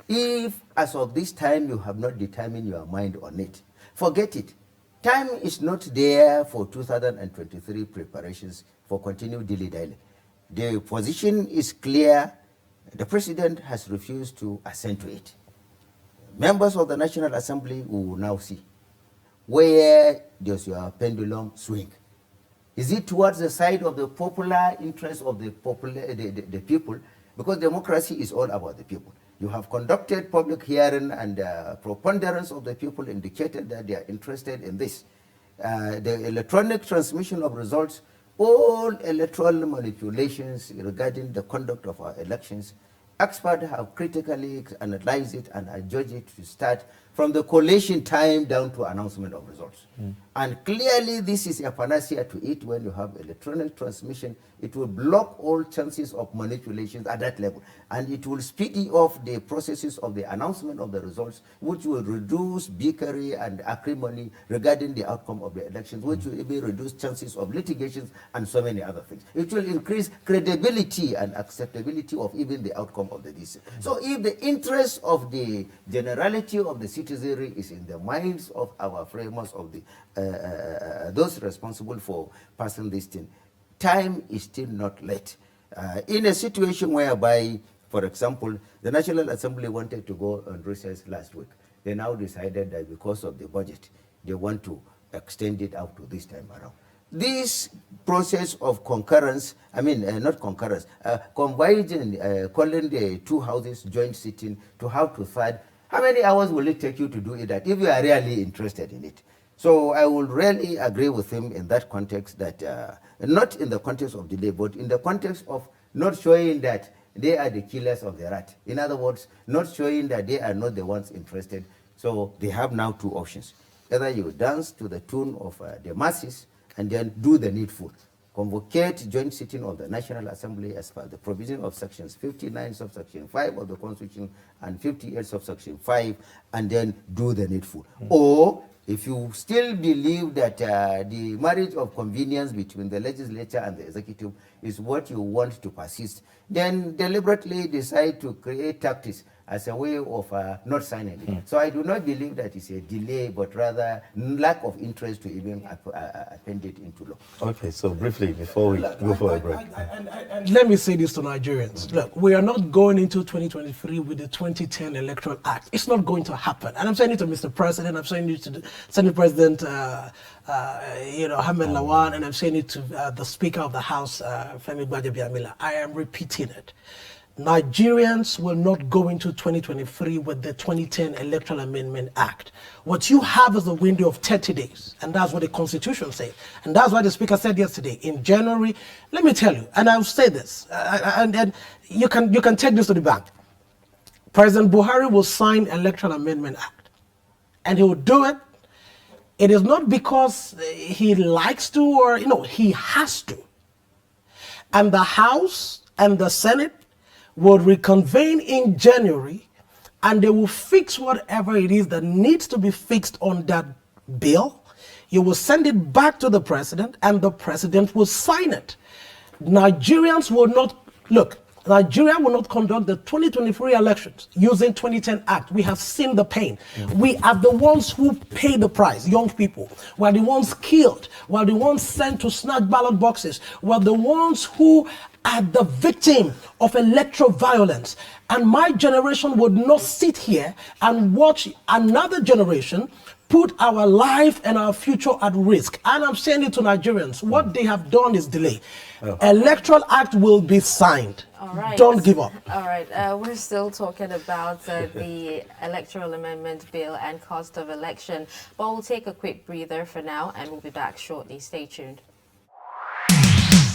If, as of this time, you have not determined your mind on it, forget it. Time is not there for 2023 preparations for continued dilly-dally. The position is clear. The president has refused to assent to it. Members of the National Assembly will now see where does your pendulum swing. Is it towards the side of the popular interest of the people? Because democracy is all about the people. You have conducted public hearing, and preponderance of the people indicated that they are interested in this. The electronic transmission of results, all electoral manipulations regarding the conduct of our elections, experts have critically analyzed it and judged it to start from the collation time down to announcement of results. And clearly this is a panacea to it. When you have electronic transmission, it will block all chances of manipulations at that level. And it will speed off the processes of the announcement of the results, which will reduce bickery and acrimony regarding the outcome of the elections, which will even reduce chances of litigations and so many other things. It will increase credibility and acceptability of even the outcome of the decision. So if the interest of the generality of the citizenry is in the minds of our framers, of the those responsible for passing this thing, time is still not late. In a situation whereby, for example, the National Assembly wanted to go on recess last week, they now decided that because of the budget, they want to extend it out to this time around. This process of concurrence, not concurrence, converging, calling the two houses joint sitting to have to third, how many hours will it take you to do it that if you are really interested in it? So I will really agree with him in that context, that not in the context of delay, but in the context of not showing that they are the killers of the rat. In other words, not showing that they are not the ones interested. So they have now two options. Either you dance to the tune of the masses and then do the needful. Convocate joint sitting of the National Assembly as per the provision of sections 59 subsection 5 of the Constitution and 58 subsection 5, and then do the needful. Or if you still believe that the marriage of convenience between the legislature and the executive is what you want to persist, then deliberately decide to create tactics as a way of not signing it. So I do not believe that it's a delay, but rather lack of interest to even append it into law. Okay, so briefly, before we go for a break. And let me say this to Nigerians. Look, we are not going into 2023 with the 2010 Electoral Act. It's not going to happen. And I'm saying it to Mr. President, I'm saying it to the Senate President, Ahmed Lawan, and I'm saying it to the Speaker of the House, Femi Gbajabiamila. I am repeating it. Nigerians will not go into 2023 with the 2010 Electoral Amendment Act. What you have is a window of 30 days, and that's what the Constitution says. And that's what the Speaker said yesterday. In January, let me tell you, and I'll say this, and you can take this to the bank. President Buhari will sign Electoral Amendment Act, and he will do it. It is not because he likes to, or he has to. And the House and the Senate will reconvene in January, and they will fix whatever it is that needs to be fixed on that bill. You will send it back to the president, and the president will sign it. Nigerians will not, Nigeria will not conduct the 2023 elections using 2010 Act. We have seen the pain. We are the ones who pay the price, young people. We are the ones killed. We are the ones sent to snatch ballot boxes. We are the ones who are the victim of electoral violence. And my generation would not sit here and watch another generation put our life and our future at risk. And I'm saying it to Nigerians. What they have done is delay. Electoral Act will be signed. All right. Don't give up. All right. We're still talking about the Electoral Amendment Bill and cost of election. But we'll take a quick breather for now, and we'll be back shortly. Stay tuned.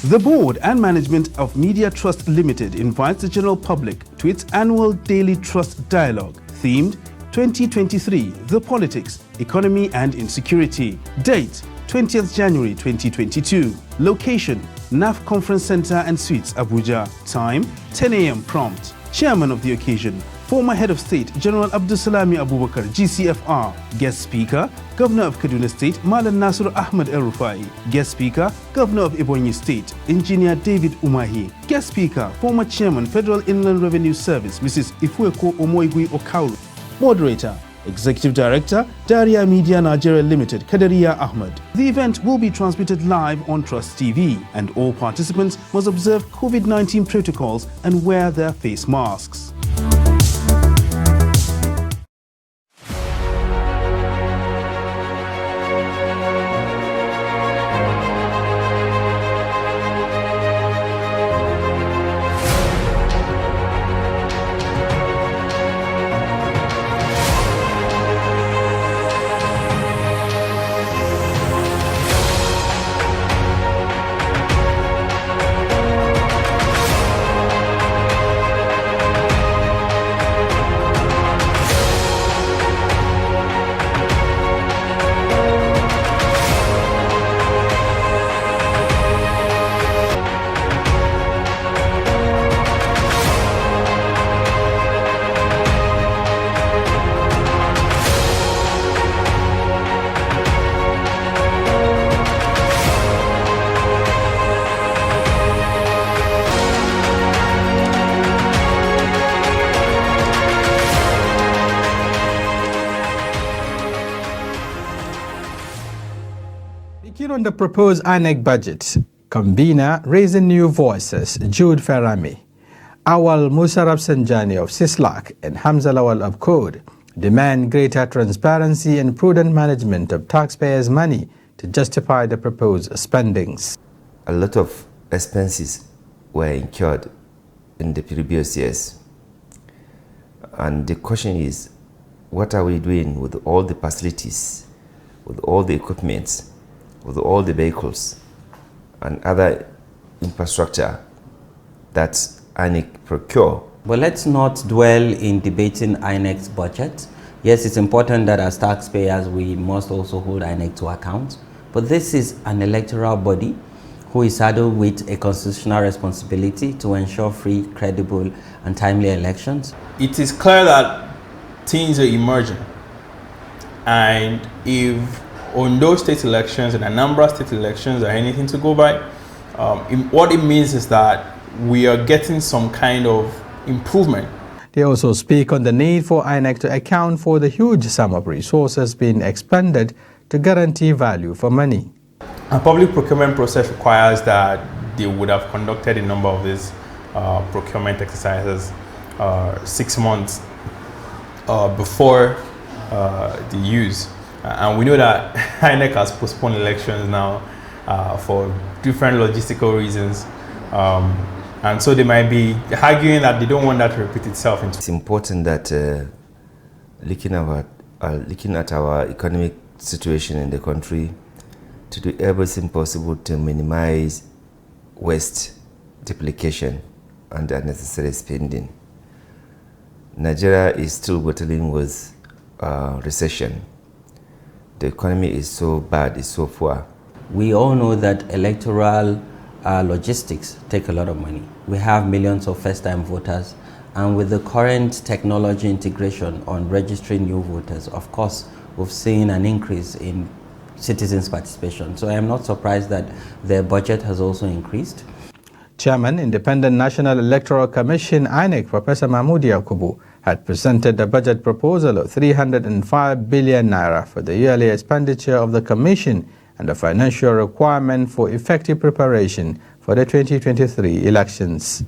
The board and management of Media Trust Limited invites the general public to its annual Daily Trust Dialogue, themed 2023, The Politics, Economy and Insecurity. Date, 20th January 2022. Location, NAF Conference Center and Suites, Abuja. Time, 10 a.m. prompt. Chairman of the occasion, former Head of State, General Abdulsalami Abubakar, GCFR. Guest Speaker, Governor of Kaduna State, Malam Nasir Ahmed El-Rufai. Guest Speaker, Governor of Ebonyi State, Engineer David Umahi. Guest Speaker, former Chairman, Federal Inland Revenue Service, Mrs. Ifueko Omoigui Okauru. Moderator, Executive Director, Daria Media Nigeria Limited, Kadaria Ahmed. The event will be transmitted live on Trust TV, and all participants must observe COVID-19 protocols and wear their face masks. On the proposed INEC budget, convener Raising New Voices, Jude Ferrami, Awal Musarab Sanjani of Sislak, and Hamza Lawal of Code demand greater transparency and prudent management of taxpayers' money to justify the proposed spendings. A lot of expenses were incurred in the previous years. And the question is, what are we doing with all the facilities, with all the equipment, with all the vehicles and other infrastructure that INEC procure? But let's not dwell in debating INEC's budget. Yes, it's important that as taxpayers we must also hold INEC to account. But this is an electoral body who is saddled with a constitutional responsibility to ensure free, credible and timely elections. It is clear that things are emerging, and if Ondo state elections and Anambra state elections are anything to go by, what it means is that we are getting some kind of improvement. They also speak on the need for INEC to account for the huge sum of resources being expended to guarantee value for money. A public procurement process requires that they would have conducted a number of these procurement exercises 6 months before the use. And we know that INEC has postponed elections now for different logistical reasons. And so they might be arguing that they don't want that to repeat itself. It's important that looking at our economic situation in the country, to do everything possible to minimize waste, duplication, and unnecessary spending. Nigeria is still battling with recession. The economy is so bad, it's so poor. We all know that electoral logistics take a lot of money. We have millions of first-time voters, and with the current technology integration on registering new voters, of course, we've seen an increase in citizens' participation. So I am not surprised that their budget has also increased. Chairman, Independent National Electoral Commission, INEC, Professor Mahmoudi Yakubu, had presented a budget proposal of 305 billion naira for the yearly expenditure of the Commission and the financial requirement for effective preparation for the 2023 elections.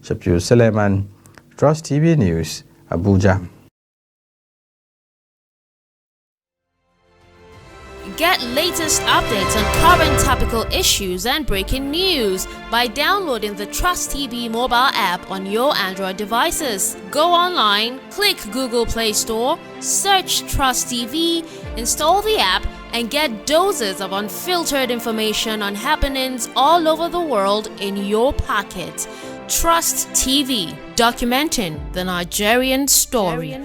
Shafiu Suleiman, Trust TV News, Abuja. Get latest updates on current topical issues and breaking news by downloading the Trust TV mobile app on your Android devices. Go online, click Google Play Store, search Trust TV, install the app, and get doses of unfiltered information on happenings all over the world in your pocket. Trust TV, documenting the Nigerian story.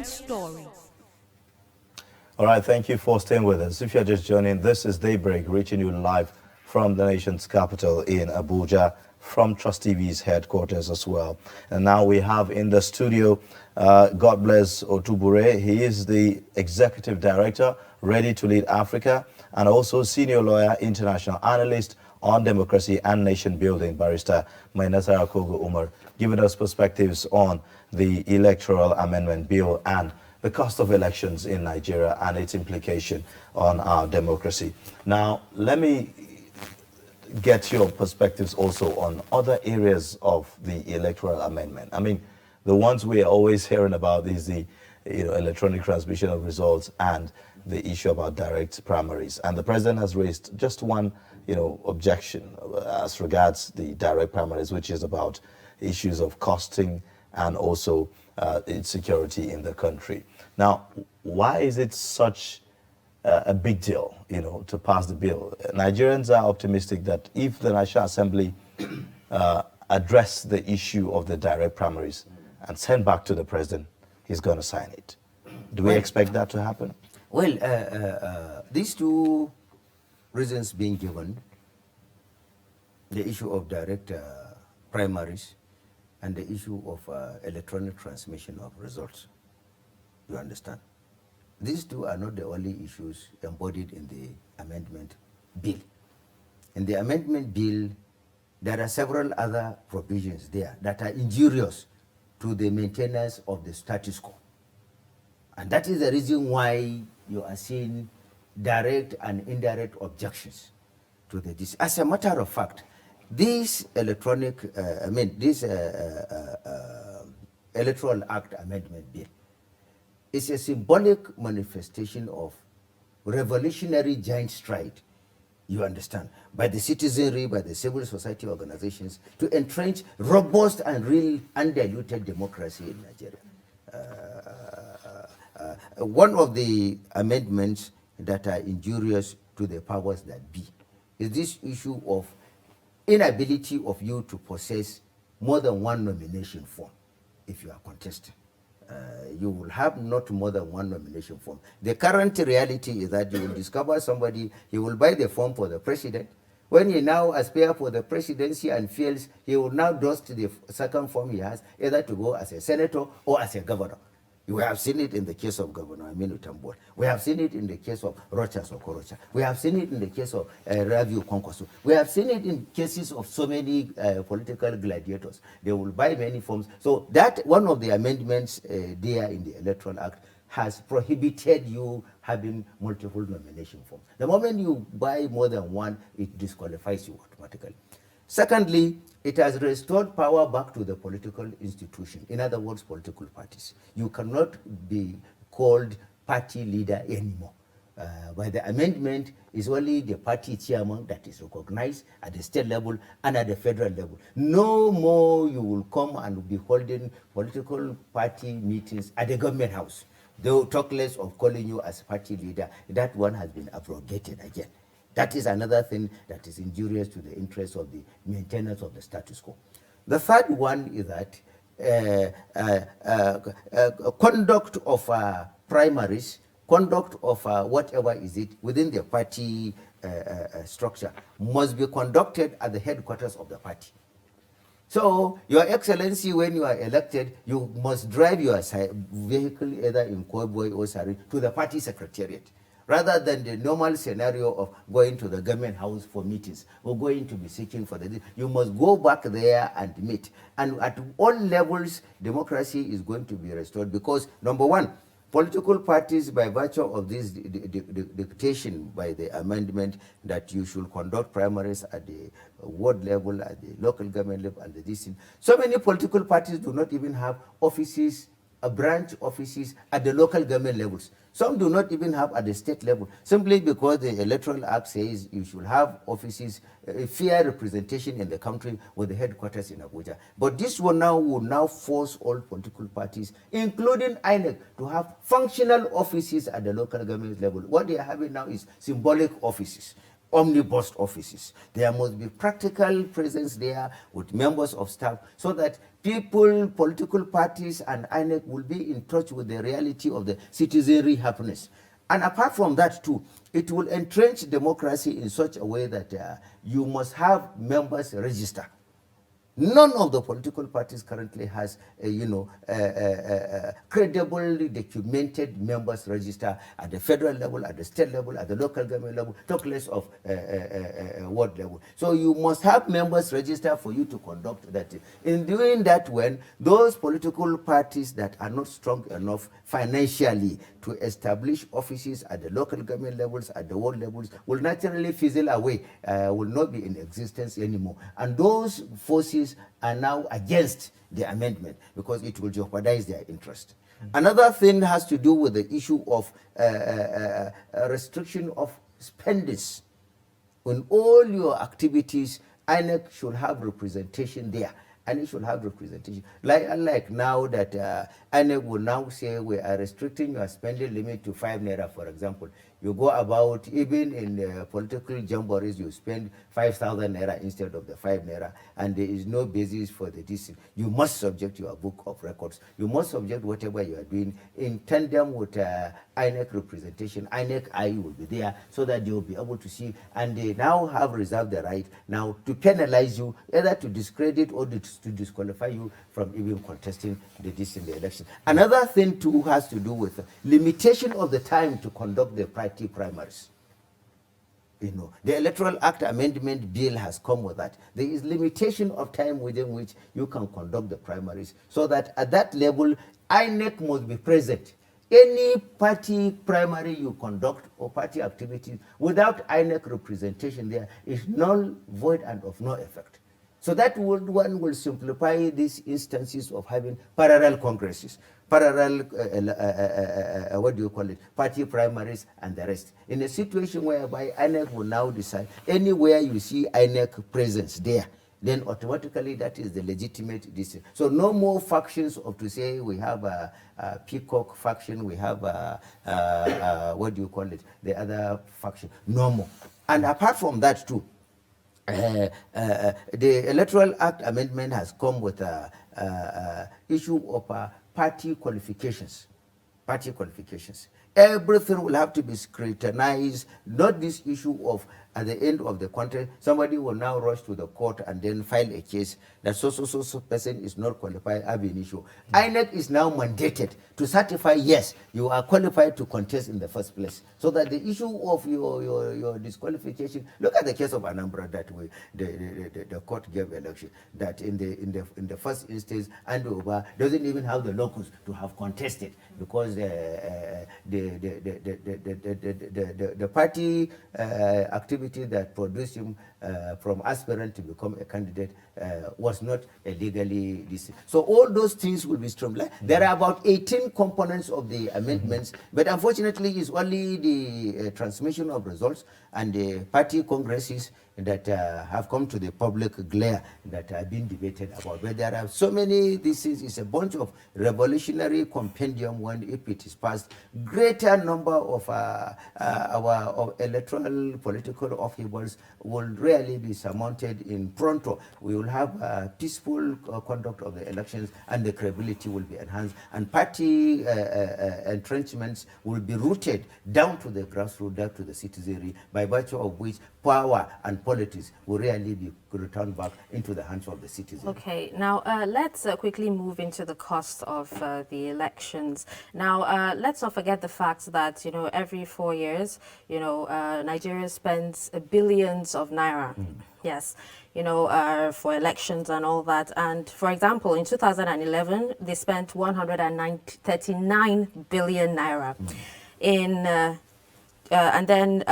All right, thank you for staying with us. If you're just joining, this is Daybreak, reaching you live from the nation's capital in Abuja, from Trust TV's headquarters as well. And now we have in the studio, God bless Otubure. He is the executive director, Ready to Lead Africa, and also senior lawyer, international analyst on democracy and nation building, Barrister Mainasara Kogo Umar, giving us perspectives on the electoral amendment bill and the cost of elections in Nigeria and its implication on our democracy. Now, let me get your perspectives also on other areas of the electoral amendment. I mean, the ones we are always hearing about is the electronic transmission of results and the issue about direct primaries. And the president has raised just one objection as regards the direct primaries, which is about issues of costing and also insecurity in the country. Now, why is it such a big deal, to pass the bill? Nigerians are optimistic that if the National Assembly address the issue of the direct primaries and send back to the president, he's going to sign it. Do we expect that to happen? Well, these two reasons being given, the issue of direct primaries and the issue of electronic transmission of results, you understand? These two are not the only issues embodied in the amendment bill. In the amendment bill, there are several other provisions there that are injurious to the maintenance of the status quo. And that is the reason why you are seeing direct and indirect objections to this. As a matter of fact, this Electoral Act Amendment Bill is a symbolic manifestation of revolutionary giant stride, you understand, by the citizenry, by the civil society organizations to entrench robust and real undiluted democracy in Nigeria. One of the amendments that are injurious to the powers that be is this issue of inability of you to possess more than one nomination form if you are contesting. You will have not more than one nomination form. The current reality is that you will discover somebody, he will buy the form for the president. When he now aspires for the presidency and fails, he will now dust the second form he has, either to go as a senator or as a governor. We have seen it in the case of Governor Aminu Tambol. We have seen it in the case of Rochas Okorocha. We have seen it in the case of Raviu Konkosu. We have seen it in cases of so many political gladiators. They will buy many forms. So that one of the amendments there in the Electoral Act has prohibited you having multiple nomination forms. The moment you buy more than one, it disqualifies you automatically. Secondly, it has restored power back to the political institution. In other words, political parties. You cannot be called party leader anymore. By the amendment, it's only the party chairman that is recognized at the state level and at the federal level. No more you will come and be holding political party meetings at the government house. They will talk less of calling you as party leader. That one has been abrogated again. That is another thing that is injurious to the interests of the maintenance of the status quo. The third one is that conduct of primaries, conduct of whatever is it within the party structure must be conducted at the headquarters of the party. So, Your Excellency, when you are elected, you must drive your vehicle either in Koboy or Sari to the party secretariat, rather than the normal scenario of going to the government house for meetings or going to be seeking for the... You must go back there and meet. And at all levels, democracy is going to be restored because, number one, political parties, by virtue of this dictation by the amendment that you should conduct primaries at the ward level, at the local government level, and the DC. So many political parties do not even have offices branch offices at the local government levels. Some do not even have at the state level, simply because the Electoral Act says you should have offices, fair representation in the country with the headquarters in Abuja. But this one now will now force all political parties, including INEC, to have functional offices at the local government level. What they are having now is symbolic offices, omnibus offices. There must be practical presence there with members of staff so that people, political parties, and INEC will be in touch with the reality of the citizenry happiness. And apart from that too, it will entrench democracy in such a way that you must have members register. None of the political parties currently has, credibly documented members register at the federal level, at the state level, at the local government level, talk less of ward level. So you must have members register for you to conduct that. In doing that, when those political parties that are not strong enough financially to establish offices at the local government levels, at the ward levels, will naturally fizzle away, will not be in existence anymore. And those forces are now against the amendment because it will jeopardize their interest. Another thing has to do with the issue of restriction of spendings. In all your activities, INEC should have representation there. And it should have representation. Unlike now that INEC will now say we are restricting your spending limit to 5 naira, for example. You go about, even in the political jamborees, you spend 5,000 naira instead of the 5 naira, and there is no basis for the decision. You must subject your book of records. You must subject whatever you are doing in tandem with INEC representation. INEC I will be there so that they will be able to see, and they now have reserved the right now to penalize you, either to discredit or to disqualify you from even contesting the election. Another thing too has to do with limitation of the time to conduct the party primaries. The Electoral Act Amendment Bill has come with that. There is limitation of time within which you can conduct the primaries, so that at that level, INEC must be present. Any party primary you conduct or party activity without INEC representation there is null, void, and of no effect. So that one will simplify these instances of having parallel congresses, parallel, party primaries and the rest. In a situation whereby INEC will now decide, anywhere you see INEC presence there, then automatically that is the legitimate decision. So no more factions of to say we have a peacock faction, we have the other faction. No more. And apart from that too, the Electoral Act Amendment has come with a issue of party qualifications. Party qualifications. Everything will have to be scrutinized, not this issue of at the end of the contract, somebody will now rush to the court and then file a case that so person is not qualified, have an issue. INEC is now mandated to certify, yes, you are qualified to contest in the first place. So that the issue of your disqualification, look at the case of Anambra that the court gave election, that in the first instance, Andrew Oba doesn't even have the locus to have contested because the party activity that produced him from aspirant to become a candidate was not legally decent. So all those things will be streamlined. There are about 18 components of the amendments, but unfortunately it's only the transmission of results and the party congresses that have come to the public glare that are being debated about. But there are so many, this is a bunch of revolutionary compendium when if it is passed, greater number of our electoral political upheavals will really be surmounted in pronto. We will have peaceful conduct of the elections and the credibility will be enhanced and party entrenchments will be rooted down to the grassroots, down to the citizenry, by virtue of which power and politics will really be returned back into the hands of the citizens. Okay, now let's quickly move into the cost of the elections. Now, let's not forget the fact that, every 4 years, Nigeria spends billions of naira. Yes, for elections and all that. And for example, in 2011, they spent 139 billion naira. In And then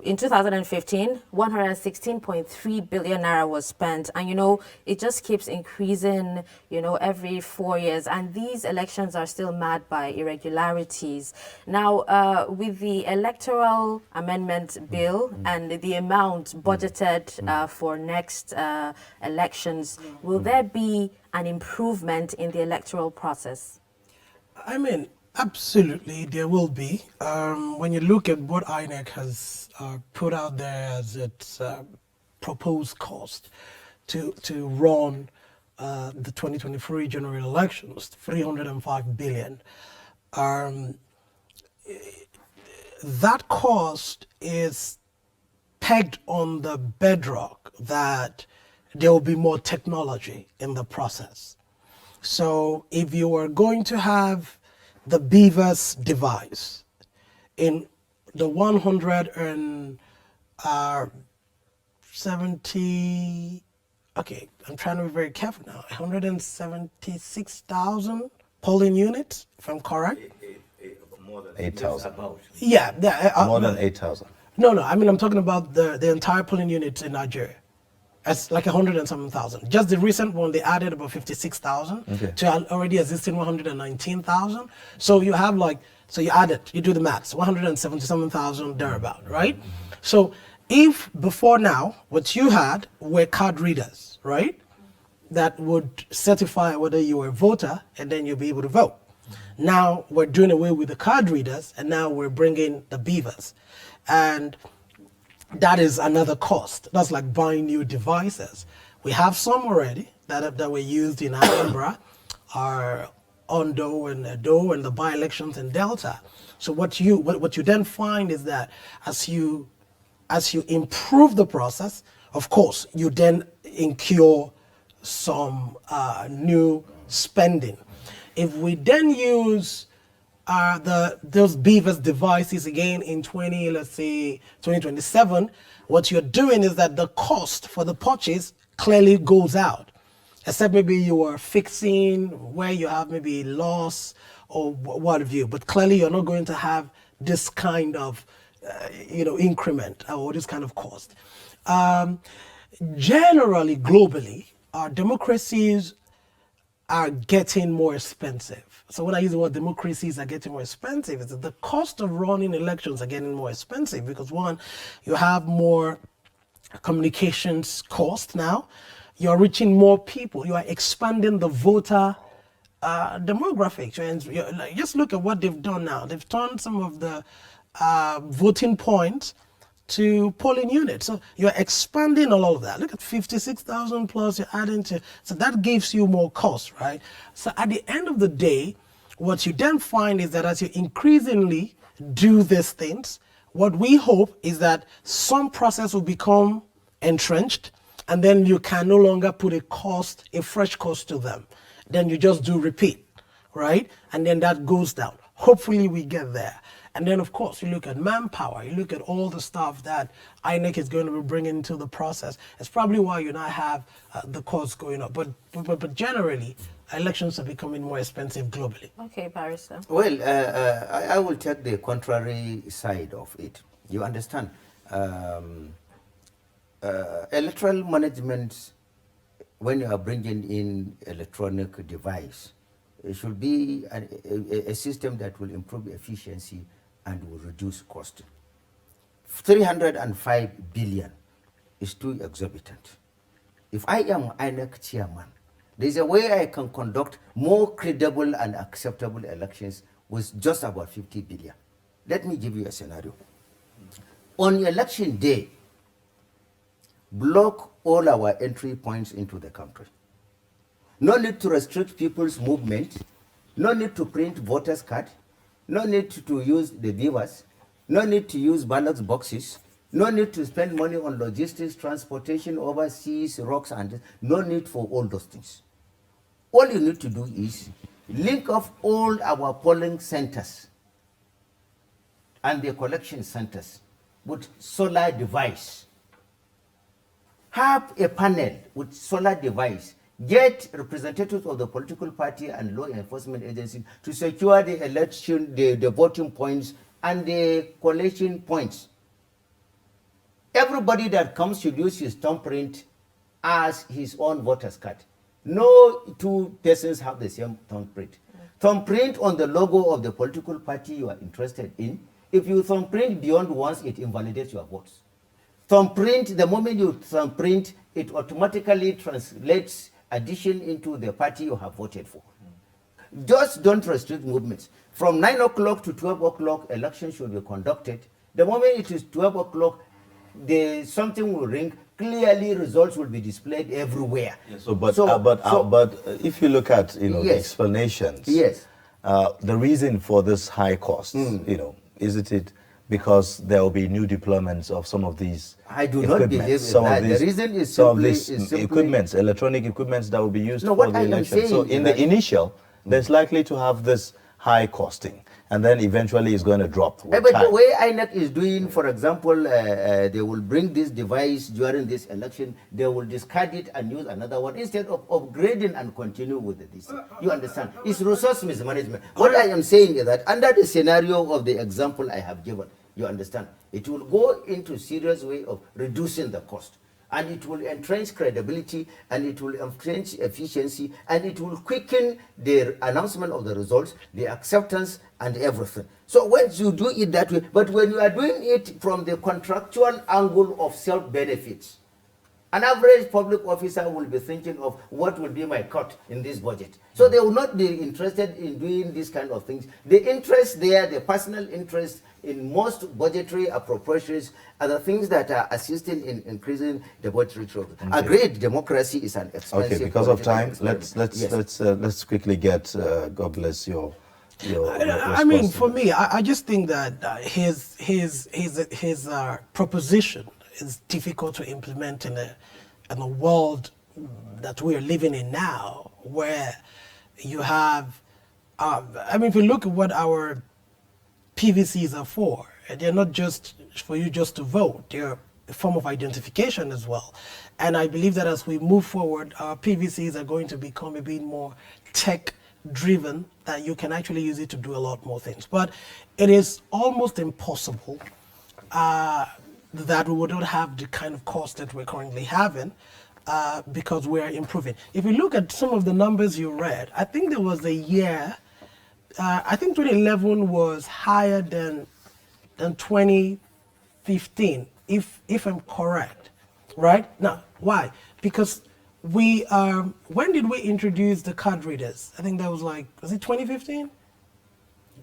in 2015, 116.3 billion naira was spent. And, you know, it just keeps increasing, you know, every 4 years. And these elections are still marred by irregularities. Now, with the electoral amendment bill and the amount budgeted for next elections, will there be an improvement in the electoral process? I mean, absolutely, there will be. When you look at what INEC has put out there as its proposed cost to run the 2023 general elections, 305 billion. That cost is pegged on the bedrock that there will be more technology in the process. So if you are going to have the Beavers device in the 170, okay, I'm trying to be very careful now, 176,000 polling units, if I'm correct? More than 8,000. Yeah. More than 8,000. No, I mean, I'm talking about the entire polling units in Nigeria. It's like 100 and something thousand. Just the recent one, they added about 56,000 to already existing 119,000. So you have so you add it, you do the maths, 177,000 thereabout, right? So if before now, what you had were card readers, right? That would certify whether you were a voter and then you'll be able to vote. Now we're doing away with the card readers and now we're bringing the beavers. And that is another cost. That's like buying new devices. We have some already that were used in Anambra, our Ondo and Edo and the by-elections in Delta. So what you then find is that as you improve the process, of course, you then incur some new spending. If we then use those Beavers devices again in 2027, what you're doing is that the cost for the purchase clearly goes out. Except maybe you are fixing where you have maybe loss or what have you, but clearly you're not going to have this kind of increment or this kind of cost. Generally, globally, our democracies are getting more expensive. So when I use the word democracies are getting more expensive, is that the cost of running elections are getting more expensive because one, you have more communications cost now. You're reaching more people. You are expanding the voter demographics. And just look at what they've done now. They've turned some of the voting points to polling units. So you're expanding all of that. Look at 56,000 plus you're adding to, so that gives you more cost, right? So at the end of the day, what you then find is that as you increasingly do these things, what we hope is that some process will become entrenched and then you can no longer put a fresh cost to them. Then you just do repeat, right? And then that goes down. Hopefully we get there. And then, of course, you look at manpower, you look at all the stuff that INEC is going to be bringing into the process. It's probably why you now have the costs going up. But generally, elections are becoming more expensive globally. Okay, Barrister. Well, I will take the contrary side of it. You understand? Electoral management, when you are bringing in electronic device, it should be a system that will improve efficiency and will reduce cost. 305 billion is too exorbitant. If I am INEC chairman, there's a way I can conduct more credible and acceptable elections with just about 50 billion. Let me give you a scenario. On election day, block all our entry points into the country. No need to restrict people's movement, no need to print voters' card, no need to use the beavers, no need to use ballot boxes, no need to spend money on logistics, transportation, overseas, rocks, and no need for all those things. All you need to do is link up all our polling centers and the collection centers with solar device. Have a panel with solar device. Get representatives of the political party and law enforcement agencies to secure the election, the voting points and the collation points. Everybody that comes should use his thumbprint as his own voter's card. No two persons have the same thumbprint. Thumbprint on the logo of the political party you are interested in. If you thumbprint beyond once, it invalidates your votes. Thumbprint, the moment you thumbprint, it automatically translates addition into the party you have voted for. Just don't restrict movements. From 9 o'clock to 12 o'clock, elections should be conducted. The moment it is 12 o'clock, something will ring. Clearly, results will be displayed everywhere. Yes, but if you look at the explanations, the reason for this high cost, isn't it because there will be new deployments of some of these I do not believe in that. The reason is simply equipments, electronic equipments that will be used for the election. So in the initial, there's likely to have this high costing, and then eventually it's going to drop. But the way INEC is doing, for example, they will bring this device during this election, they will discard it and use another one instead of upgrading and continue with this. You understand? It's resource mismanagement. What I am saying is that under the scenario of the example I have given, you understand, it will go into serious way of reducing the cost. And it will entrench credibility, and it will entrench efficiency, and it will quicken the announcement of the results, the acceptance, and everything. So once you do it that way, but when you are doing it from the contractual angle of self-benefits, an average public officer will be thinking of what will be my cut in this budget. So they will not be interested in doing these kind of things. The interest there, the personal interest in most budgetary appropriations are the things that are assisting in increasing the budgetary trouble. Agreed, democracy is an expensive. Okay, because of time, let's quickly get. God bless your I mean, for me, I just think that his proposition is difficult to implement in a world that we are living in now, where you have, I mean, if you look at what our PVCs are for, they're not just for you just to vote, they're a form of identification as well. And I believe that as we move forward, our PVCs are going to become a bit more tech-driven, that you can actually use it to do a lot more things. But it is almost impossible that we would not have the kind of cost that we're currently having because we're improving. If you look at some of the numbers you read, I think there was a year, I think 2011 was higher than 2015, if I'm correct, right? Now, why? Because we, when did we introduce the card readers? I think that was was it 2015?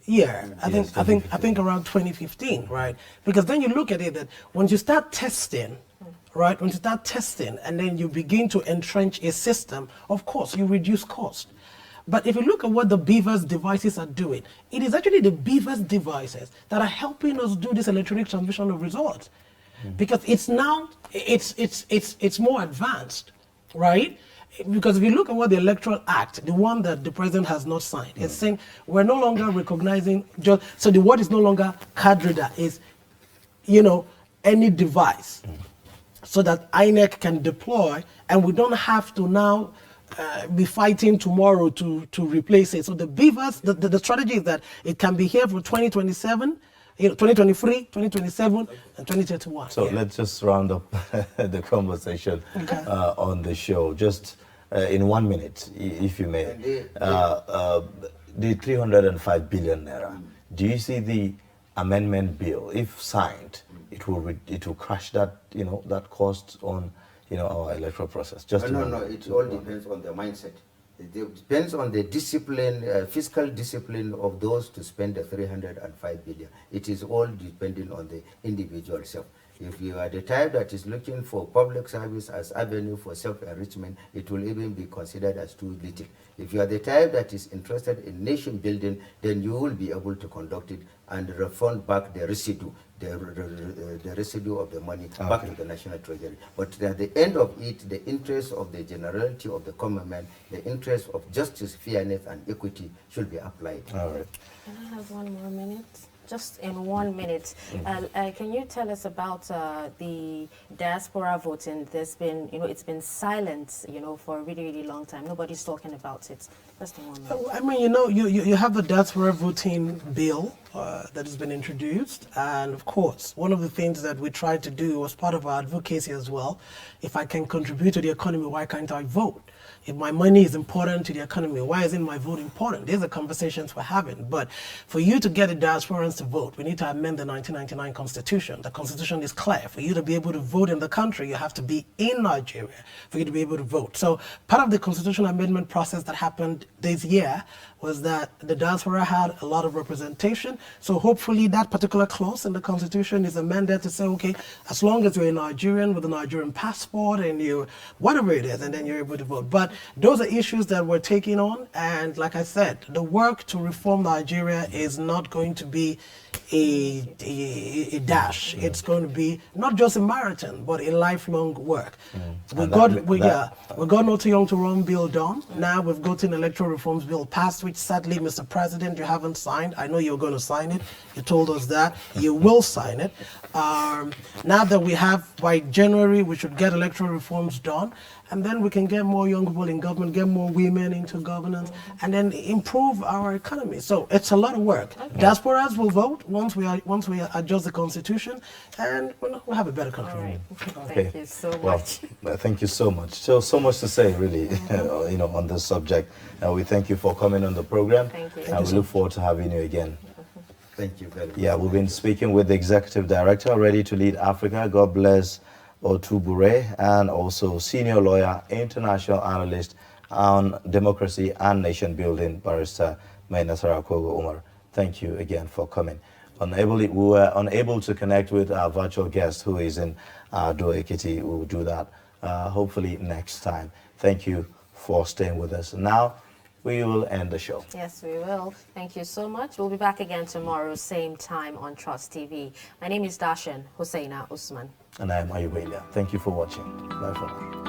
Yeah, I think around 2015, right? Because then you look at it that once you start testing, right? When you start testing and then you begin to entrench a system, of course you reduce cost. But if you look at what the Beavers devices are doing, it is actually the Beavers devices that are helping us do this electronic transmission of results, because it's now it's more advanced, right? Because if you look at what the Electoral Act, the one that the president has not signed, it's saying we're no longer recognizing so the word is no longer card reader, is any device, so that INEC can deploy, and we don't have to now be fighting tomorrow to replace it. So the Beavers, the strategy is that it can be here for 2027, 2023, 2027, and 2031. So let's just round up the conversation on the show. Just in 1 minute, if you may. The 305 billion naira. Do you see the amendment bill, if signed, it will crash that that cost on our electoral process? Just no, it all depends on the mindset. It depends on the discipline, fiscal discipline of those to spend the 305 billion. It is all depending on the individual self. If you are the type that is looking for public service as avenue for self-enrichment, it will even be considered as too little. If you are the type that is interested in nation building, then you will be able to conduct it and refund back the residue, the residue of the money back to the national treasury. But at the end of it, the interest of the generality of the common man, the interest of justice, fairness, and equity should be applied. All right. Can I have 1 more minute? Just in 1 minute, can you tell us about the diaspora voting? There's been, it's been silent, for a really, really long time. Nobody's talking about it. Just in 1 minute. I mean, you have the diaspora voting bill, that has been introduced. And of course, one of the things that we tried to do was part of our advocacy as well. If I can contribute to the economy, why can't I vote? If my money is important to the economy, why isn't my vote important? These are conversations we're having. But for you to get the diasporans to vote, we need to amend the 1999 Constitution. The Constitution is clear. For you to be able to vote in the country, you have to be in Nigeria for you to be able to vote. So part of the constitutional amendment process that happened this year was that the diaspora had a lot of representation. So hopefully that particular clause in the Constitution is amended to say, okay, as long as you're a Nigerian with a Nigerian passport and you, whatever it is, and then you're able to vote. But those are issues that we're taking on. And like I said, the work to reform Nigeria is not going to be a dash. It's going to be not just a marathon, but a lifelong work. We got Not Too Young to Run bill done. Now we've gotten electoral reforms bill passed, which sadly, Mr. President, you haven't signed. I know you're going to sign it. You told us that. You will sign it. Now that we have, by January, we should get electoral reforms done. And then we can get more young people in government, get more women into governance, and then improve our economy. So it's a lot of work. Okay. Diasporas will vote once we adjust the Constitution, and we'll have a better country. All right. Okay. Thank you so much. Well, thank you so much. So much to say, really, on this subject. We thank you for coming on the program. Thank you. And we look forward to having you again. Thank you very much. Yeah, we've been speaking with the Executive Director, Ready to Lead Africa. God bless Otubure, and also senior lawyer, international analyst on democracy and nation building, Barrister Mainasara Kogo Umar. Thank you again for coming. We were unable to connect with our virtual guest who is in Do Ekiti. We will do that hopefully next time. Thank you for staying with us. Now we will end the show. Yes, we will. Thank you so much. We'll be back again tomorrow, same time on Trust TV. My name is Dashan Husseina Usman. And I am Ayubelia. Thank you for watching. Bye for now.